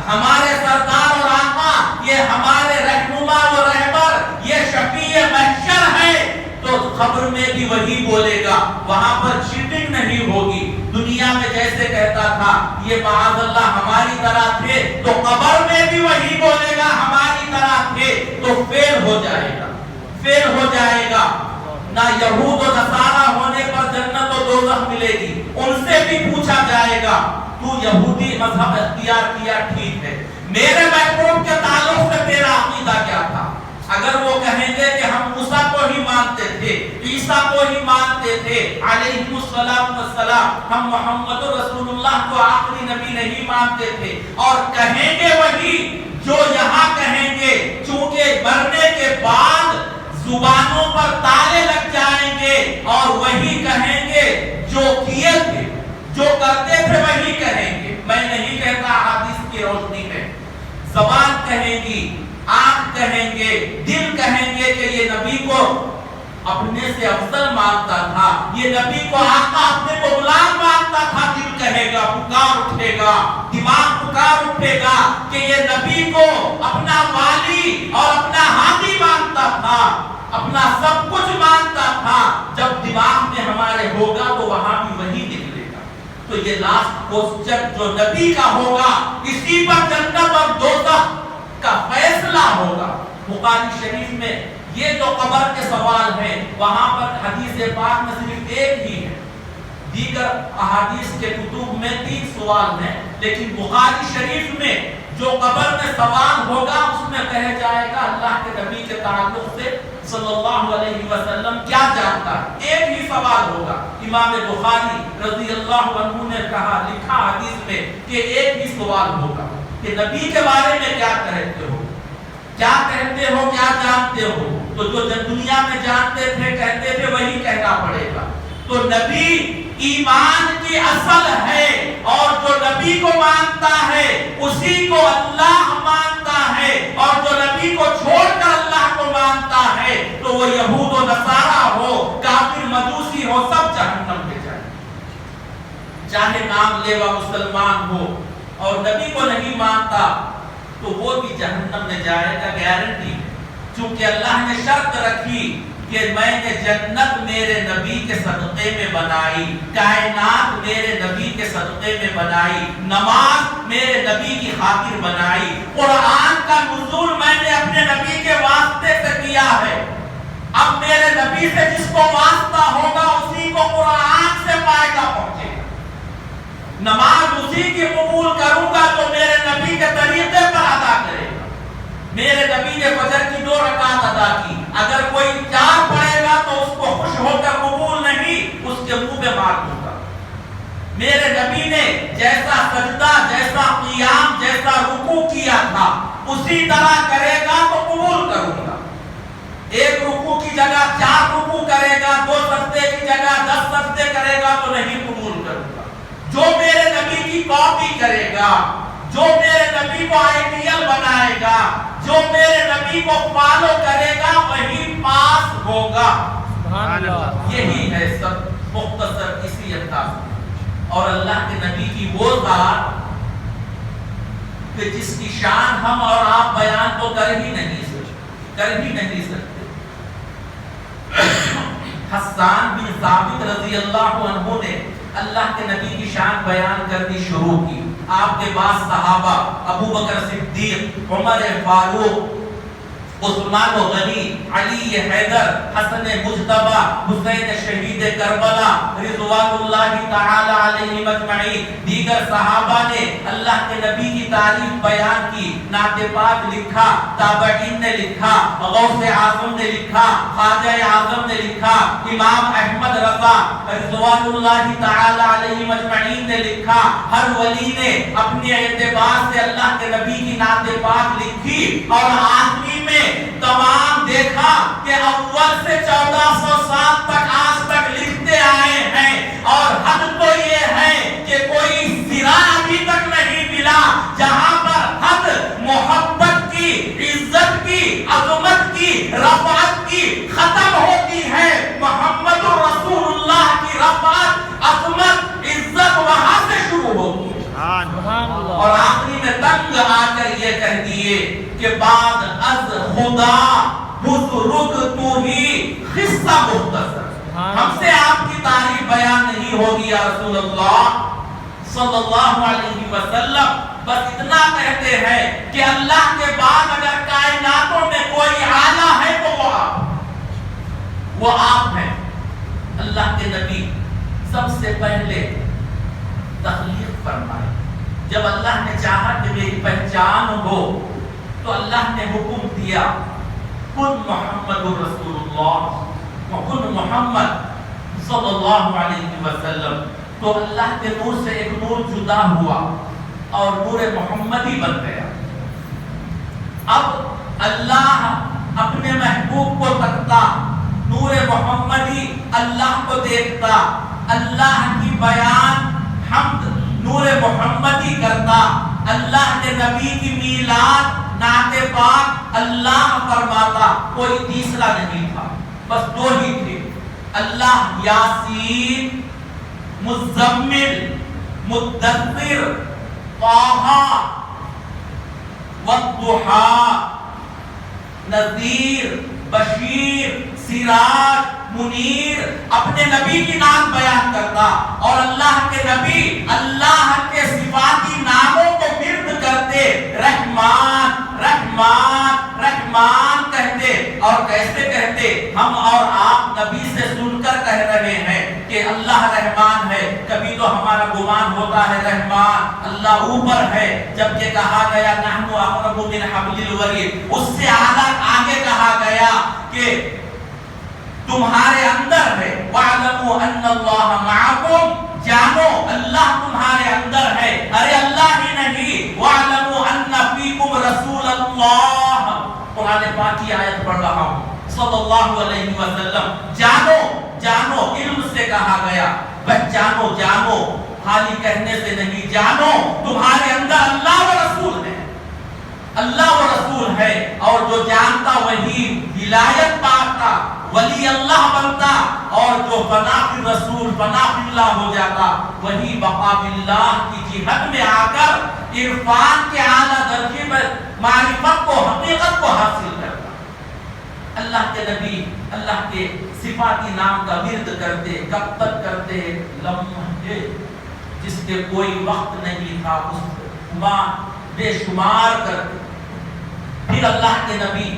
ہمارے سردار اور آقا, یہ ہمارے رہنما و رہبر, یہ شفیع محشر ہے, تو قبر میں بھی وہی بولے گا. وہاں پر چیٹنگ نہیں ہوگی. دنیا میں جیسے کہتا تھا یہ معاذ اللہ ہماری طرح تھے, تو قبر میں بھی وہی بولے گا ہماری طرح تھے, تو فیل ہو جائے گا. نہ یہود و نصارہ ہونے پر جنت و دوزخ ملے گی. ان سے بھی پوچھا جائے گا تو یہودی مذہب اختیار کیا, ٹھیک ہے, میرے محبوب کے تعلق سے تیرا عقیدہ کیا تھا؟ اگر وہ کہیں گے کہ ہم موسیٰ کو ہی مانتے تھے, عیسیٰ کو ہی مانتے تھے علیہ السلام، ہم محمد رسول اللہ کو آخری نبی نہیں مانتے تھے، اور کہیں گے وہی جو یہاں کہیں گے، چونکہ مرنے کے بعد زبانوں پر تالے لگ جائیں گے، اور وہی کہیں گے جو کیے تھے، جو کرتے تھے وہی کہیں گے۔ میں نہیں کہتا حدیث کی روشنی میں، زبان کہیں گی، آنکھ کہیں گے، دل کہیں گے کہ یہ نبی کو اپنے سے افضل مانتا تھا، یہ نبی کو آقا اپنے کو غلام مانتا تھا۔ دل کہے گا، پکار اٹھے گا، دماغ پکار اٹھے گا کہ یہ نبی کو اپنا والی اور اپنا ہادی مانتا تھا، اپنا سب کچھ مانتا تھا۔ جب دماغ میں ہمارے ہوگا تو وہاں بھی وہی نکلے گا۔ تو یہ لاسٹ کوسچن جو نبی کا ہوگا، اسی پر جنت اور دوزخ کا فیصلہ ہوگا۔ بخاری شریف میں یہ جو قبر کے سوال ہیں، وہاں پر حدیث پاک میں صرف ایک ہی ہے، دیگر احادیث کے کتب میں 3 سوال ہیں، لیکن بخاری شریف میں جو قبر میں سوال ہوگا اس میں کہا جائے گا اللہ کے نبی کے تعلق سے صلی اللہ علیہ وسلم کیا جانتا ہے۔ ایک ہی سوال ہوگا۔ امام بخاری رضی اللہ عنہ نے کہا، لکھا حدیث میں کہ ایک ہی سوال ہوگا کہ نبی کے بارے میں کیا کہتے ہو، کیا کہتے ہو، کیا جانتے ہو۔ تو جو دنیا میں جانتے تھے کہتے تھے وہی کہنا پڑے گا۔ تو نبی ایمان کی اصل ہے، اور جو نبی کو مانتا ہے اسی کو اللہ مانتا ہے، اور جو نبی کو چھوڑ کر اللہ کو مانتا ہے تو وہ یہود و نصارہ ہو، کافر مجوسی ہو، سب جہنم میں جائیں، چاہے نام لیوا مسلمان ہو، اور نبی کو نہیں مانتا تو وہ بھی جہنم میں جائے گا، گارنٹی ہے۔ چونکہ اللہ نے شرط رکھی کہ میں نے جنت میرے نبی کے صدقے میں بنائی، کائنات میرے نبی کے صدقے میں بنائی، نماز میرے نبی کی خاطر بنائی، قرآن کا نزول میں نے اپنے نبی کے واسطے سے کیا ہے۔ اب میرے نبی سے جس کو واسطہ ہوگا اسی کو قرآن سے فائدہ پہنچے گا۔ نماز اسی کی قبول کروں گا جو میرے نبی کے طریقے پر ادا کرے گا۔ میرے نبی نے فجر کی 2 رکعت ادا کی، اگر کوئی 4 پڑھے گا تو اس کو خوش ہو کر قبول نہیں، اس کے منہ پہ مار دوں گا۔ میرے نبی نے جیسا سجدہ، جیسا قیام، جیسا رکوع کیا تھا اسی طرح کرے گا تو قبول کروں گا۔ ایک رکوع کی جگہ 4 رکوع کرے گا، 2 سجدے کی جگہ 10 سجدے کرے گا تو نہیں قبول کروں گا۔ جو میرے نبی کی کاپی کرے گا، جو میرے نبی کو آئیڈیل بنائے گا، جو میرے نبی کو فالو کرے گا وہی پاس ہوگا۔ یہی ہے سب مختصر اسی انداز میں۔ اور اللہ کے نبی کی وہ ذات کہ جس کی شان ہم اور آپ بیان تو کر ہی نہیں سکتے۔ حسان بن ثابت رضی اللہ عنہ نے اللہ کے نبی کی شان بیان کرنی شروع کی۔ آپ کے بعد صحابہ ابو بکر صدیق، عمر فاروق، عثمان غنی، علی حیدر، حسن مجتبی، حسین شہید کربلا رضوان اللہ تعالی علیہ مجمعین، دیگر صحابہ نے اللہ کے نبی کی تعریف بیان کی، نعت پاک لکھا، تابعین نے لکھا، غوث اعظم نے لکھا، خواجہ اعظم نے لکھا، امام احمد رضا رضوان اللہ تعالی علیہ مجمعین نے لکھا، ہر ولی نے اپنے اعتبار سے اللہ کے نبی کی نعت پاک لکھی، اور آخری میں تمام دیکھا کہ اول سے 1400 سال تک آج تک لکھتے آئے ہیں، اور حد تو یہ ہے کہ کوئی سرا ابھی تک نہیں ملا جہاں پر حد محبت کی، عزت کی، عظمت کی، رفعت کی ختم ہوتی ہے۔ محمد رسول اللہ کی رفعت، عظمت، عزت وہاں سے شروع ہوتی ہے۔ اور آخری میں تنگ آ کر یہ کہہ دیے کہ بعد از خدا بزرگ تو ہی قصہ مختصر، ہم سے آپ کی تعریف بیان نہیں ہوگی یا رسول اللہ صلی اللہ علیہ وسلم۔ بس اتنا کہتے ہیں کہ اللہ کے بعد اگر کائناتوں میں کوئی اعلیٰ ہے تو وہ آپ ہیں۔ اللہ کے نبی سب سے پہلے تخلیق فرمائے۔ جب اللہ نے چاہا کہ میری پہچان ہو تو اللہ نے حکم دیا کن محمد رسول اللہ وَقُلْ محمد صلی اللہ علیہ وسلم، تو اللہ کے نور سے ایک نور جدا ہوا اور نور محمدی بن گیا۔ اب اللہ اپنے محبوب کو تکتا، نور محمدی اللہ کو دیکھتا، اللہ کی بیان حمد نور محمدی کرتا، اللہ کے نبی کی میلاد نعت پاک اللہ فرماتا، کوئی تیسرا نہیں تھا، بس دو ہی تھے، اللہ یاسین، مزمل، مدثر، طٰہٰ، والضحیٰ، نذیر، بشیر، سراج، منیر، اپنے نبی کی نام بیان کرتا، اور اللہ کے نبی اللہ کے صفاتی ناموں کو ورد کرتے، رحمان رحمان رحمان کہتے، اور کیسے کہتے؟ ہم اور آپ نبی سے سن کر کہہ رہے ہیں کہ اللہ رحمان ہے، کبھی تو ہمارا گمان ہوتا ہے رحمان اللہ اوپر ہے، جبکہ کہا گیا نحن اقرب من حبل الورید، اس سے آگے کہا گیا کہ تمہارے اندر ہے، وَاعْلَمُوا أَنَّ اللَّهَ مَعَكُمْ، جانو اللہ تمہارے اندر ہے، ارے اللہ ہی نہیں، وَاعْلَمُوا أَنَّ فِيكُمْ رَسُولَ اللَّهِ، قرآن پاک کی آیت پڑھ رہا ہوں صلی اللہ علیہ وسلم، جانو جانو، علم سے کہا گیا، بس جانو جانو، خالی کہنے سے نہیں، جانو تمہارے اندر اللہ و رسول ہے، اللہ و رسول ہے، اور جو جانتا وہی ولایت پاتا، ولی اللہ بنتا، اور جو فنا فی رسول فنا فی اللہ ہو جاتا، وہی بقا باللہ کی جہت میں آ کر عرفان کے اعلیٰ درجے میں معرفت کو، حقیقت کو حاصل کرتا۔ اللہ کے نبی اللہ کے صفاتی نام کا ورد کرتے، کب تک کرتے؟ لمحے جس کے کوئی وقت نہیں تھا اس ماں بے شمار کرتے۔ پھر اللہ کے نبی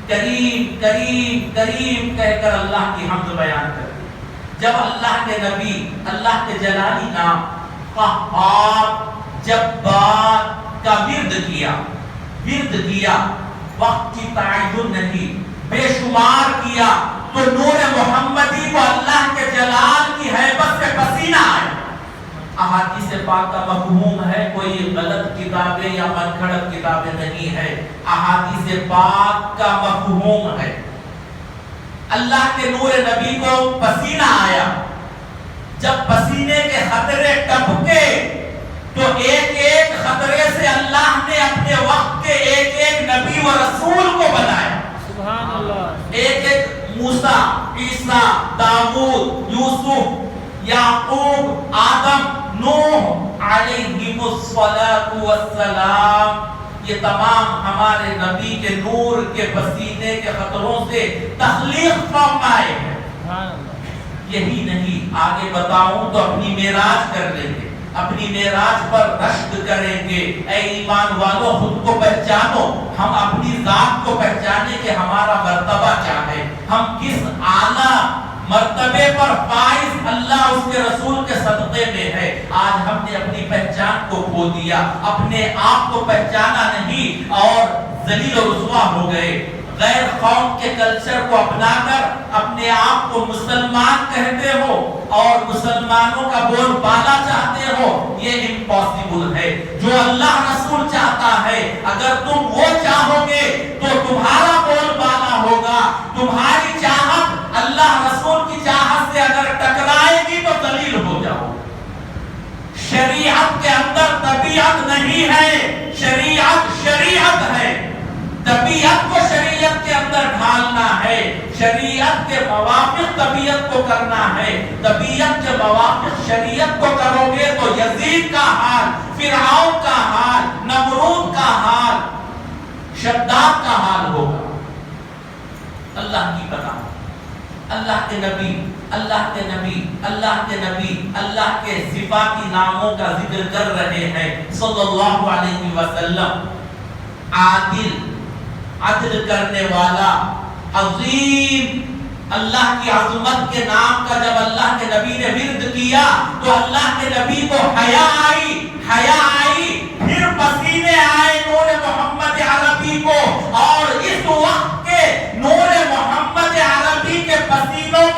کریم کریم کریم کہہ کر اللہ کی حمد بیان کرتے۔ جب اللہ کے نبی اللہ کے جلالی نام قہار جبار کا ورد کیا، وقت کی تعین نہیں، بے شمار کیا، تو نور محمدی کو اللہ کے جلال کی ہیبت سے پسینہ آئے۔ احادیث پاک کا مفہوم ہے، کوئی غلط کتابیں یا من گھڑت کتابیں نہیں ہے، احادیث پاک کا مفہوم ہے۔ اللہ کے نور نبی کو پسینہ آیا، جب پسینے کے خطرے ٹپکے تو ایک ایک خطرے سے اللہ نے اپنے وقت کے ایک ایک نبی و رسول کو بنایا۔ سبحان اللہ۔ ایک ایک موسیٰ، عیسیٰ، داؤد، یوسف، یعقوب، آدم، نوح علیہم الصلاۃ والسلام، یہ تمام ہمارے نبی کے نور کے پسینے کے خطروں سے تخلیق فرمائے ہیں۔ یہی نہیں، آگے بتاؤں تو اپنی معراج کر لیں گے، اپنی معراج پر رشک کریں گے۔ اے ایمان والو، خود کو پہچانو، ہم اپنی ذات کو پہچانے کہ ہمارا مرتبہ کیا ہے، ہم کس اعلیٰ مرتبے پر فائز اللہ اس کے رسول کے صدقے میں ہے۔ آج ہم نے اپنی پہچان کو کھو دیا، اپنے آپ کو پہچانا نہیں اور ذلیل و رسوا ہو گئے۔ غیر قوم کے کلچر کو اپنا کر اپنے آپ کو مسلمان کہتے ہو اور مسلمانوں کا بول بالا چاہتے ہو، یہ امپاسبل ہے۔ جو اللہ رسول چاہتا ہے، اگر تم وہ چاہو گے تو تمہارا بول بالا ہوگا، تمہاری چاہت اللہ رسول کی چاہت سے اگر ٹکرائے گی تو ذلیل ہو جاؤ۔ شریعت کے اندر طبیعت نہیں ہے، شریعت شریعت ہے، طبیعت کو شریعت کے اندر ڈھالنا ہے، شریعت کے موافق طبیعت کو کرنا ہے۔ طبیعت کے موافق شریعت کو کرو گے تو یزید کا حال، فرعون کا حال، نمرود کا حال، شداد کا حال ہوگا۔ اللہ کی پناہ، اللہ کے نبی اللہ کے نبی اللہ کے نبی اللہ کے صفاتی ناموں کا ذکر کر رہے ہیں صلی اللہ علیہ وسلم۔ عادل، عدل کرنے والا، عظیم، اللہ کی عظمت کے نام کا جب اللہ کے نبی نے ورد کیا تو اللہ کے نبی کو حیا آئی، پھر پسینے آئے نور محمد عربی کو، اور اس وقت کے نور محمد عربی کے پسینوں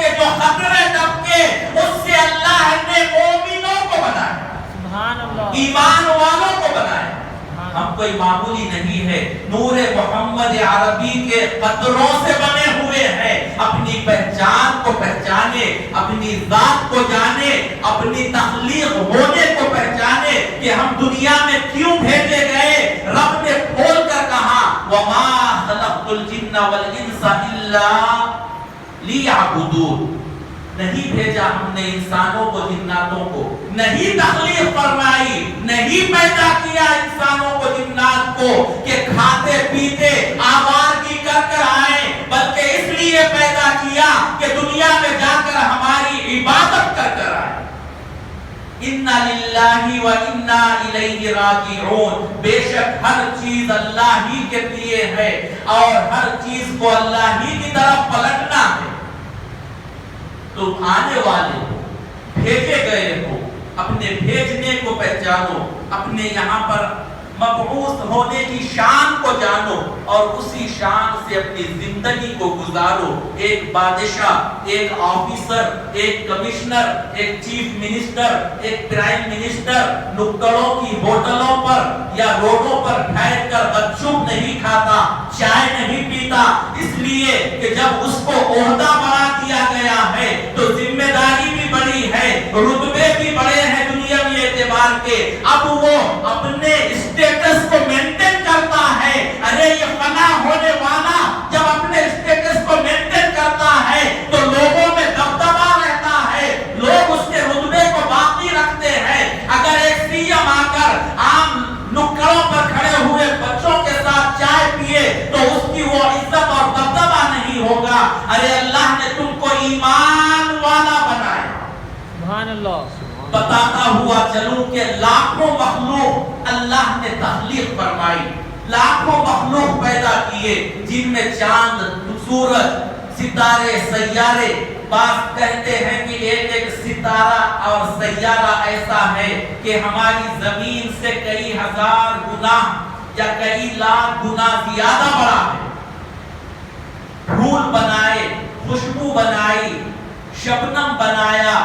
معمولی نہیں ہے، نور محمد عربی کے قطروں سے بنے ہوئے ہیں۔ اپنی پہچان کو پہچانے، اپنی ذات کو جانے، اپنی تخلیق ہونے کو پہچانے کہ ہم دنیا میں کیوں بھیجے گئے۔ رب نے کھول کر کہا وَمَا خَلَقْتُ الْجِنَّ وَالْإِنسَ إِلَّا لِيَعْبُدُونِ، نہیں بھیجا ہم نے انسانوں کو جناتوں کو، نہیں تخلیق فرمائی، نہیں پیدا کیا انسانوں کو جنات کو کہ کھاتے پیتے آوارگی کر کر آئیں، بلکہ اس لیے پیدا کیا کہ دنیا میں جا کر ہماری عبادت کر کر آئیں۔ اِنَّا لِلَّهِ وَإِنَّا إِلَيْهِ رَاجِعُونَ، بے شک ہر چیز اللہ ہی کے لیے ہے اور ہر چیز کو اللہ ہی کی طرف پلٹنا ہے۔ تم آنے والے ہو، بھیجے گئے ہو، اپنے بھیجنے کو پہچانو، اپنے یہاں پر مبعوث ہونے کی شان کو جانو اور اسی شان سے اپنی زندگی کو گزارو۔ ایک بادشاہ، ایک آفیسر، ایک کمشنر، ایک چیف منسٹر، ایک پرائم منسٹر نکڑوں کی ہوٹلوں پر یا روڈوں پر ٹھہر کر گپچپ نہیں کھاتا، چائے نہیں پیتا، اس لیے کہ جب اس کو عہدہ بڑھا دیا گیا ہے تو ذمہ داری بھی بڑی ہے، رتبے بھی بڑے ہیں دنیاوی اعتبار کے، اب وہ اپنے اسٹیٹس کو مینٹین کرتا ہے۔ ارے یہ فنا ہونے والا جب اپنے اسٹیٹس کو مینٹین کرتا ہے تو لوگوں میں دبدبا رہتا ہے، لوگ اس کے رتبے کو باقی رکھتے ہیں۔ اگر ایک سی ایم آ کر عام نکڑوں پر کھڑے ہوئے بچوں کے ساتھ چائے پیے تو اس کی وہ عزت اور دبدبا نہیں ہوگا۔ ارے اللہ نے تم کو ایمان والا بنایا۔ سبحان اللہ۔ بتاتا ہوا چلوں کہ لاکھوں مخلوق اللہ نے تخلیق فرمائی، لاکھوں مخلوق پیدا کیے، جن میں چاند، سورج، ستارے، سیارے۔ بعض کہتے ہیں کہ ایک ایک ستارہ اور سیارہ ایسا ہے کہ ہماری زمین سے کئی ہزار گنا یا کئی لاکھ گنا زیادہ بڑا ہے۔ پھول بنائے، خوشبو بنائی، شبنم بنایا،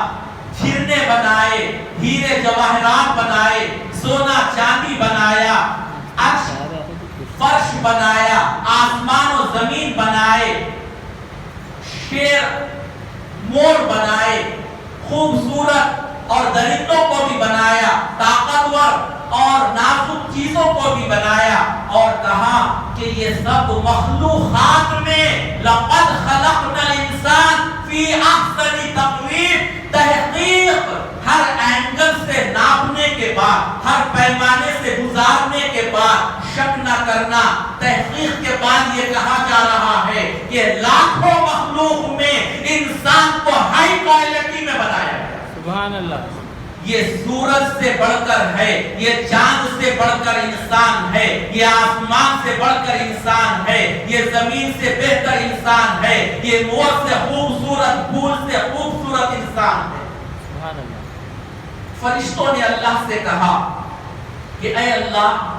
جھرنے بنائے، ہیرے جواہرات بنائے، سونا چاندی بنایا، عرش فرش بنایا، آسمان و زمین بنائے، شیر مور بنائے، خوبصورت اور درندوں کو بھی بنایا، طاقتور اور نازک چیزوں کو بھی بنایا، اور کہا کہ یہ سب مخلوقات میں لقد خلقنا الانسان فی احسن تقویم، تحقیق ہر اینگل سے ناپنے کے بعد، ہر پیمانے سے گزارنے کے بعد، شک نہ کرنا، تحقیق کے بعد یہ کہا جا رہا ہے کہ لاکھوں مخلوق میں انسان کو ہائی کوالٹی میں بنایا گیا۔ سبحان اللہ۔ یہ سورج سے بڑھ کر ہے، یہ چاند سے بڑھ کر انسان ہے، یہ آسمان سے بڑھ کر انسان ہے، یہ زمین سے بہتر انسان ہے، یہ مور سے خوبصورت، پھول سے خوبصورت انسان ہے۔ سبحان اللہ۔ فرشتوں نے اللہ سے کہا کہ اے اللہ،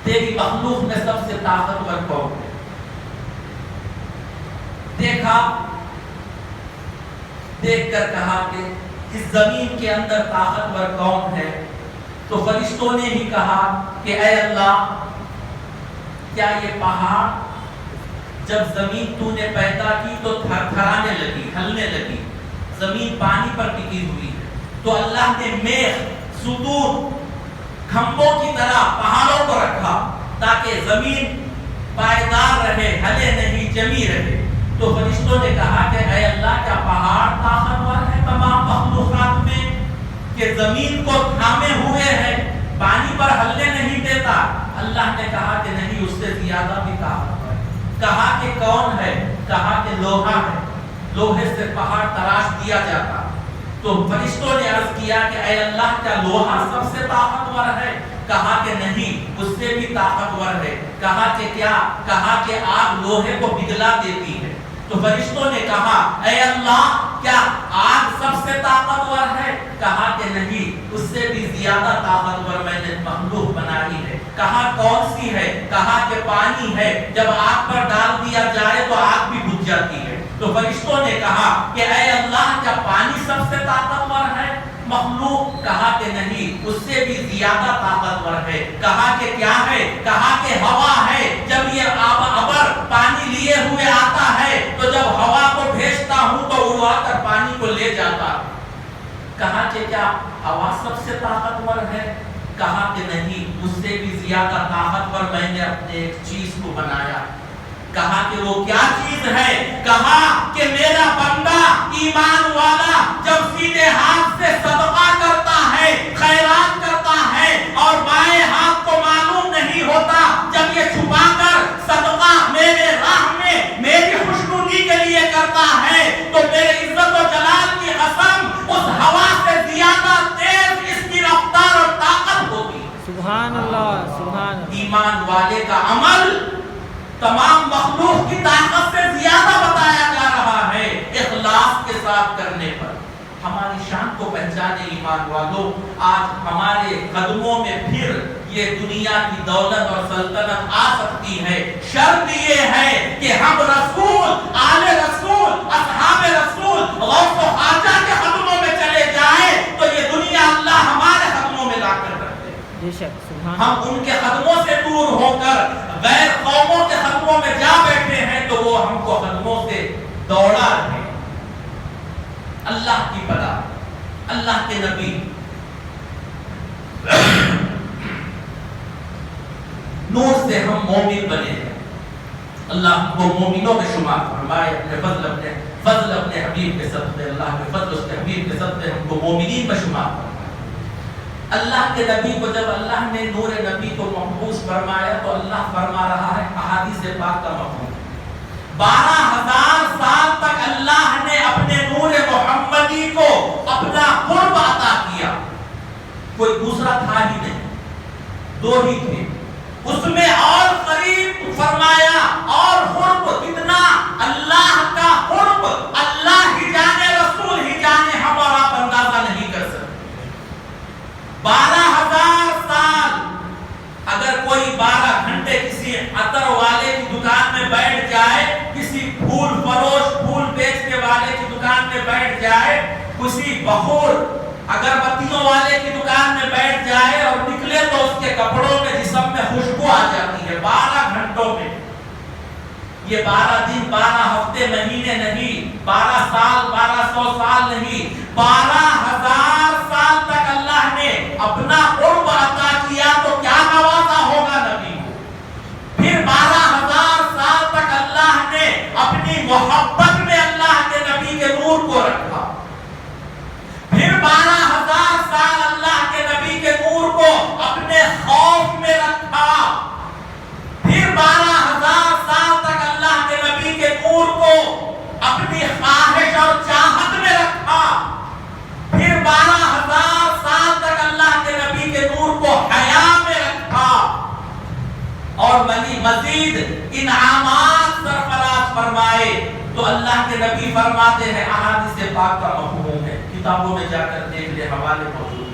تیری مخلوق میں سب سے طاقتور کون ہے؟ دیکھا، دیکھ کر کہا کہ اس زمین کے اندر طاقتور کون ہے؟ تو فرشتوں نے ہی کہا کہ اے اللہ، کیا یہ پہاڑ جب زمین تو نے پیدا کی تو تھرتھرانے لگی، ہلنے لگی، زمین پانی پر ٹکی ہوئی ہے، تو اللہ نے میخ، ستون، کھمبوں کی طرح پہاڑوں کو رکھا تاکہ زمین پائیدار رہے، ہلے نہیں، جمی رہے۔ تو فرشتوں نے کہا کہ اے اللہ، کیا پہاڑ طاقتور ہے تمام مخلوقات میں کہ زمین کو تھامے ہوئے ہے، پانی پر ہلنے نہیں دیتا؟ اللہ نے کہا کہ نہیں، اس سے زیادہ بھی طاقتور ہے۔ کہا کہ کون ہے؟ کہا کہ لوہا ہے، لوہے سے پہاڑ تراش دیا جاتا۔ تو فرشتوں نے عرض کیا کہ اے اللہ، کیا لوہا سب سے طاقتور ہے؟ کہا کہ نہیں، اس سے بھی طاقتور ہے۔ کہا کہ کیا؟ کہا کہ آگ لوہے کو پگھلا دیتی ہے۔ تو فرشتوں نے کہا اے اللہ، کیا آگ سب سے طاقتور ہے؟ کہا کہ نہیں، اس سے بھی زیادہ طاقتور میں نے مخلوق بنائی ہے۔ کہا کون سی ہے؟ کہا کہ پانی ہے، جب آگ پر ڈال دیا جائے تو آگ بھی بجھ جاتی ہے۔ تو فرشتوں نے کہا کہ اے اللہ، کیا پانی سب سے طاقتور ہے؟ مخلوق کہا کہ نہیں، اس سے بھی زیادہ طاقتور ہے۔ ہے. کہا کہ کیا ہے؟ کہا کہ ہوا ہے. جب یہ ابر پانی لیے ہوئے آتا ہے تو جب ہوا کو بھیجتا ہوں تو اڑوا کر پانی کو لے جاتا. کہا کہ کیا ہوا سب سے طاقتور ہے؟ کہا کہ نہیں، اس سے بھی زیادہ طاقتور میں نے اپنے ایک چیز کو بنایا. کہا کہ وہ کیا چیز ہے؟ کہا کہ میرا بندہ ایمان والا جب سیدھے ہاتھ سے صدقہ کرتا ہے، خیرات کرتا ہے اور بائیں ہاتھ کو معلوم نہیں ہوتا، جب یہ چھپا کر صدقہ میرے راہ میں میری خوشنودی کے لیے کرتا ہے تو میرے عزت و جلال کی قسم اس ہوا سے زیادہ تیز اس کی رفتار اور طاقت ہوگی. سبحان اللہ، سبحان اللہ. ایمان والے کا عمل تمام مخلوق کی طاقت سے زیادہ بتایا جا رہا ہے اخلاص کے ساتھ کرنے پر. ہماری شان کو پہچانے ایمان والوں. آج ہمارے قدموں میں پھر یہ دنیا کی دولت اور سلطنت آ سکتی ہے. شرط یہ ہے کہ ہم رسول، آل رسول، اصحاب رسول، غوث و خواجہ کے قدموں میں چلے جائیں تو یہ دنیا اللہ ہمارے قدموں میں لا کر رکھ دے. بے شک، سبحان. ہم ان کے قدموں سے دور ہو کر غیر قوموں کے قدموں میں جا بیٹھے ہیں تو وہ ہم کو قدموں سے دوڑا رہے. اللہ کی پناہ، اللہ کے نبی نور سے ہم مومن بنے ہیں. اللہ ہم کو مومنوں میں شمار فرمائے. اپنے فضل اپنے حبیب کے صدقے، اللہ کے فضل اس کے حبیب کے صدقے ہم کو مومنین میں شمار فرمائے. اللہ کے نبی کو جب اللہ نے نور نبی کو محفوظ فرمایا تو اللہ فرما رہا ہے احادیث پاک کا مفہوم 12,000 سال تک اللہ نے اپنے نور محمدی کو اپنا قرب عطا کیا. کوئی دوسرا تھا ہی نہیں، دو ہی تھے. اس میں اور قریب فرمایا اور قرب کتنا، اللہ کا قرب اللہ ہی جانے، رسول ہی جانے، ہم اور آپ اندازہ نہیں کر سکتے. 12,000 سال. اگر کوئی 12 گھنٹے کسی عطر والے کی دکان میں بیٹھ جائے، کسی پھول فروش پھول بیچنے والے کی دکان میں بیٹھ جائے، کسی بخور اگربتیوں والے کی دکان میں بیٹھ جائے اور نکلے تو اس کے کپڑوں میں جسم میں خوشبو آ جاتی ہے 12 گھنٹوں میں. یہ 12 دن 12 ہفتے مہینے نہیں، 12 سال 1200 سال نہیں، 12,000 سال تک اللہ نے اپنا قرب عطا کیا تو کیا نوازا ہوگا نبی کو. پھر 12,000 سال تک اللہ نے اپنی محبت میں اللہ کے نبی کے نور کو رکھا. پھر 12,000 سال اللہ کے نبی کے نور کو اپنے خوف میں رکھا. پھر 12,000 سال تک اللہ کے نبی کے نور کو اپنی خواہش اور چاہت میں رکھا. پھر 12,000 سال تک اللہ کے نبی کے نور کو حیا میں رکھا. اور مزید انعامات سرفراز فرمائے. تو اللہ کے نبی فرماتے ہیں، احادیث پاک کا مفہوم ہے، کتابوں میں جا کر دیکھ لے، حوالے موجود.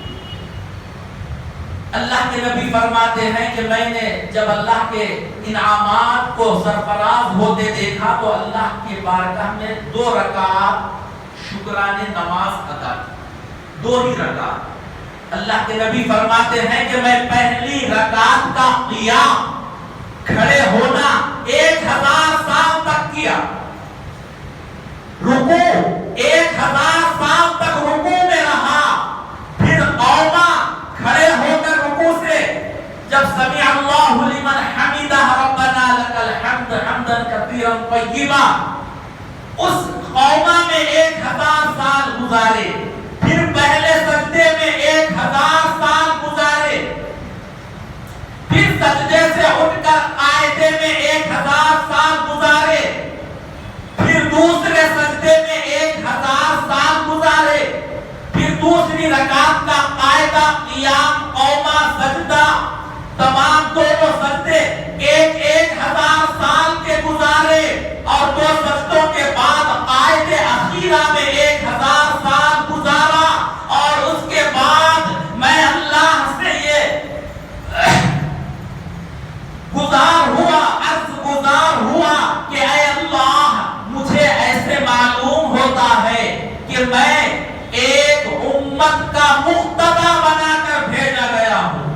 اللہ کے نبی فرماتے ہیں کہ میں نے جب اللہ کے انعامات کو سرفراز ہوتے دیکھا تو اللہ کی بارگاہ میں 2 رکعت شکرانے نماز ادا کی. 2 ہی رکعت. اللہ کے نبی فرماتے ہیں کہ میں پہلی رکعت کا قیام، کھڑے ہونا 1,000 سال تک کیا. رکوع 1,000 سال تک رکوع میں رہا. پھر قوما، کھڑے ہو کر رکوع سے جب سمع اللہ لمن حمدہ ربنا لک الحمد حمدا کثیرا طیبا، اس قوما میں 1,000 سال گزارے. پھر پہلے سجدے میں 1,000 سال گزارے. پھر سجدے سے اٹھ کر قاعدے میں 1,000 سال گزارے. پھر دوسرے سجدے میں 1,000 سال گزارے. پھر دوسری رکعت کا قاعدہ، قیام، قوما، سجدہ، تمام دونوں سجدے 1,000 سال کے گزارے. اور 2 سجدوں کے بعد قاعدے اخیرہ میں 1,000 سال گزارا. اور اس کے بعد میں اللہ سے یہ گزار ہوا، عرض گزار ہوا کہ اے اللہ، مجھے ایسے معلوم ہوتا ہے کہ میں ایک امت کا مقتدی بنا کر بھیجا گیا ہوں.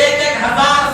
1,000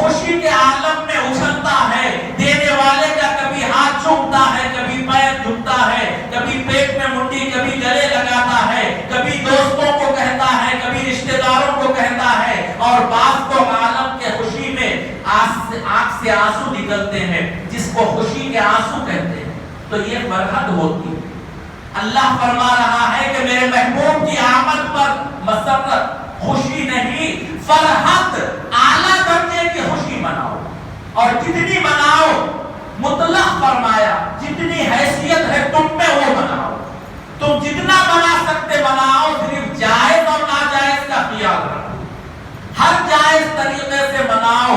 خوشی کے عالم میں اچھلتا ہے. دینے والے کا کبھی ہاتھ چومتا ہے, کبھی پیر جھکتا ہے, کبھی پیٹ میں منڈی, کبھی گلے لگاتا ہے, کبھی دوستوں کو کہتا ہے, کبھی رشتہ داروں کو کہتا ہے, اور بعض کو عالم کے خوشی میں آنکھ سے آنسو نکلتے ہیں, جس کو خوشی کے آنسو کہتے ہیں. تو یہ فرحت ہوتی ہے. اللہ فرما رہا ہے کہ میرے محبوب کی آمد پر مسرت, خوشی نہیں, فرحت, اعلیٰ درجے کی خوشی مناؤ, اور جتنی مناؤ, مطلق فرمایا, جتنی حیثیت ہے تم میں وہ مناؤ. تم جتنا بنا سکتے بناؤ, صرف جائز اور ناجائز کا خیال رکھو. ہر جائز طریقے سے مناؤ,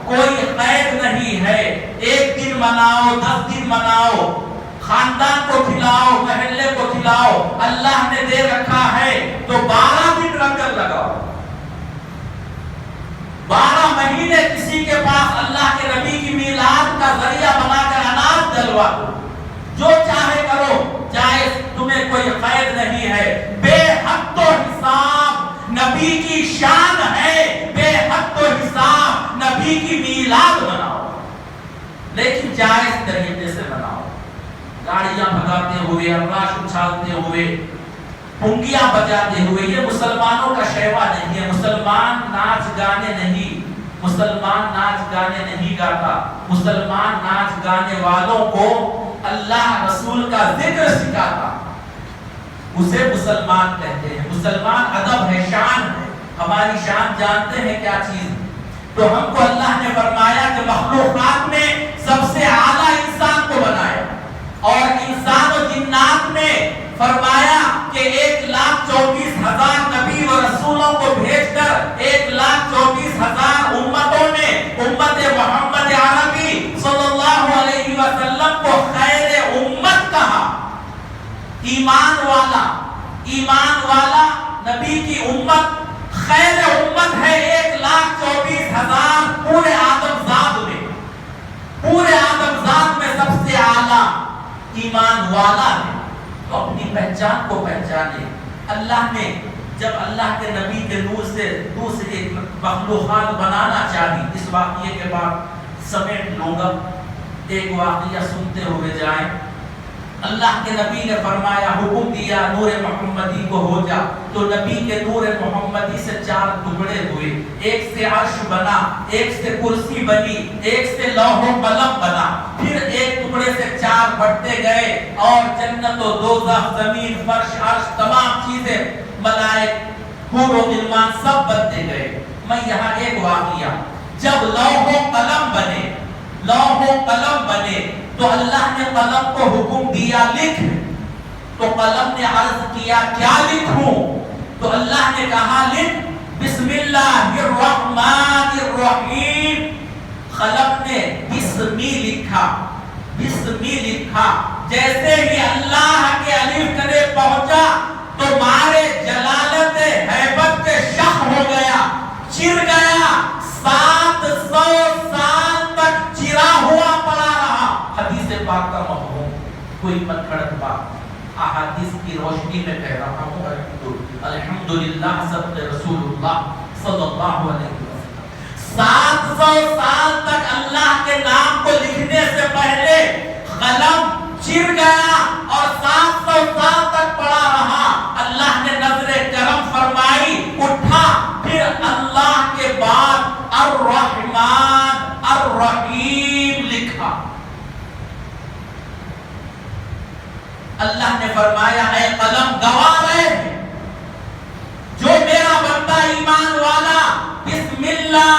کوئی قید نہیں ہے. 1 دن مناؤ, 10 دن مناؤ, خاندان کو کھلاؤ, محلے کو کھلاؤ. اللہ نے دے رکھا ہے تو 12 دن لنگر لگاؤ, 12 مہینے کسی کے پاس اللہ کے نبی کی میلاد کا ذریعہ بنا کر اناج دلوا دو. جو چاہے کرو, جائز, تمہیں کوئی قید نہیں ہے. بے حد و حساب نبی کی شان ہے, بے حد و حساب نبی کی میلاد مناؤ, لیکن جائز طریقے سے مناؤ. گاڑیاں بھگاتے ہوئے, افراش اچھالتے ہوئے, پنگیاں بجاتے ہوئے, یہ مسلمانوں کا شیوا نہیں ہے. مسلمان ناچ گانے نہیں, مسلمان ناچ گانے نہیں گاتا. مسلمان ناچ گانے والوں کو اللہ رسول کا ذکر سکھاتا, اسے مسلمان کہتے ہیں. مسلمان ادب ہے, شان ہے. ہماری شان جانتے ہیں کیا چیز. تو ہم کو اللہ نے فرمایا کہ مخلوقات میں سب سے اعلیٰ انسان کو بنایا, اور انسان و جنات میں فرمایا کہ 1,24,000 نبی و رسولوں کو بھیج کر 1,24,000 امتوں میں امت محمد عربی صلی اللہ علیہ وسلم کو خیر امت کہا. ایمان والا نبی کی امت خیر امت ہے. 1,24,000 پورے آدمزاد میں سب سے اعلیٰ ایمان والا ہے. تو اپنی پہچان کو پہچانے. اللہ نے جب اللہ کے نبی کے نور سے دوسری مخلوقات بنانا چاہی, اس واقعے کے بعد سمیٹ لوں گا, ایک واقعہ سنتے ہوئے جائیں. اللہ کے نبی نے فرمایا, حکم دیا نور محمدی کو ہو جا. تو نبی کے نور محمدی سے 4 ٹکڑے ہوئے. ایک سے عرش بنا, ایک سے کرسی بنی, ایک سے لوح و قلم بنا. پھر ایک ٹکڑے سے 4 بڑھتے گئے, اور جنت و دوزخ, زمین, فرش, عرش, تمام چیزیں, ملائک, حور و غلمان سب بنتے گئے. میں یہاں ایک واقعہ, جب لوح و قلم بنے تو اللہ نے قلم کو حکم دیا لکھ. تو قلم نے عرض کیا کیا لکھوں؟ تو اللہ نے کہا لکھ بسم اللہ الرحمن الرحیم. قلم نے بسمی لکھا. جیسے ہی اللہ کے الف کرے پہنچا تو مارے جلالت ہیبت کے شخ ہو گیا, چر گیا. 700 سال تک چرا ہوا پڑا رہا. حدیث پاک کا مفہوم, کوئی متھڑت بات, احادیث کی روشنی میں کہہ رہا ہوں. الحمدللہ صدق رسول اللہ صلی اللہ علیہ وسلم. 700 سال تک اللہ کے نام کو لکھنے سے پہلے قلم چر گیا اور 700 سال تک پڑا رہا. اللہ نے نظر کرم فرمائی, اٹھا, پھر اللہ کے بعد الرحمن الرحیم لکھا. اللہ نے فرمایا اے قلم گواہ رہے, جو میرا بندہ ایمان والا بسم اللہ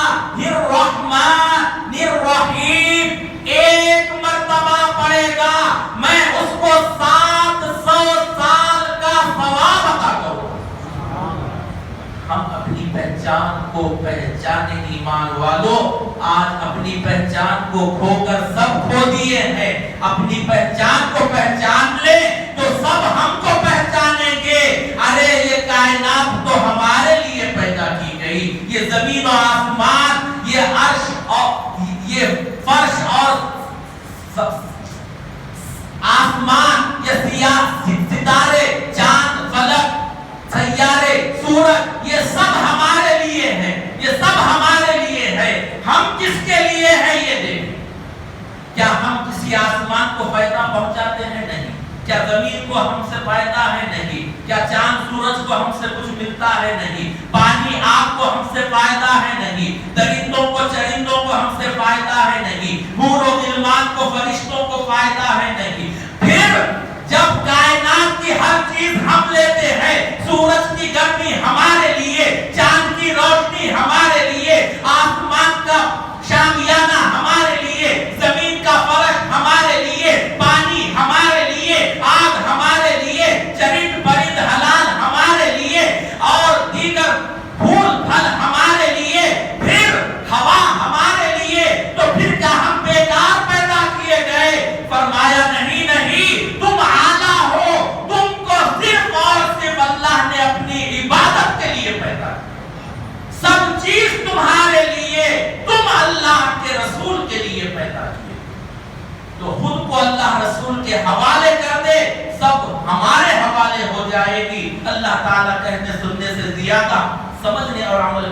الرحمن الرحیم ایک مرتبہ پڑھے گا, میں اس کو 700 سال کا ثواب عطا کروں. ہم اپنی پہچان کو پہچانے ایمان والوں. آج اپنی پہچان کو کھو کر سب کھو دیے ہیں. اپنی پہچان کو پہچان لے تو سب ہم کو پہچانیں گے. ارے یہ کائنات تو ہمارے لیے پیدا کی گئی, یہ زمین و آسمان, یہ عرش اور یہ فرش اور آسمان, یہ ستارے, چاند, فلک, سیارے, سورج, یہ سب ہمارے لیے ہیں, یہ سب ہمارے لیے ہے. ہم کو فائدہ پہنچاتے ہیں؟ نہیں۔ کیا زمین کو ہم سے فائدہ ہے؟ نہیں۔ کیا چاند سورج کو ہم سے کچھ ملتا ہے؟ نہیں۔ پانی آگ کو ہم سے فائدہ ہے؟ نہیں۔ درندوں کو چرندوں کو ہم سے فائدہ ہے؟ نہیں۔ حور و غلمان کو فرشتوں کو فائدہ ہے؟ نہیں۔ پھر جب کائنات کی ہر چیز ہم لیتے ہیں، سورج کی گرمی ہمارے لیے، چاند کی روشنی ہمارے لیے، آسمان کا شامیانہ ہمارے لیے، زمین کا فرش ہمارے لیے، پانی ہمارے لیے، آگ ہمارے لیے، چرند پرند حلال ہمارے لیے، اور دیگر پھول پھل ہمارے لیے، پھر ہوا ہمارے لیے، تو پھر کیا ہم بیکار پیدا کیے گئے؟ فرمایا نہیں نہیں، تم اعلیٰ ہو، تم کو صرف اور صرف اللہ نے اپنی عبادت کے لیے پیدا کیا، سب چیز تمہارے لیے، تم اللہ کے رسول کے لیے پیدا کیے، تو خود کو اللہ رسول کے حوالے کر دے، سب ہمارے حوالے ہو جائے گی۔ اللہ تعالیٰ کہنے سننے سے زیادہ سمجھنے اور عمل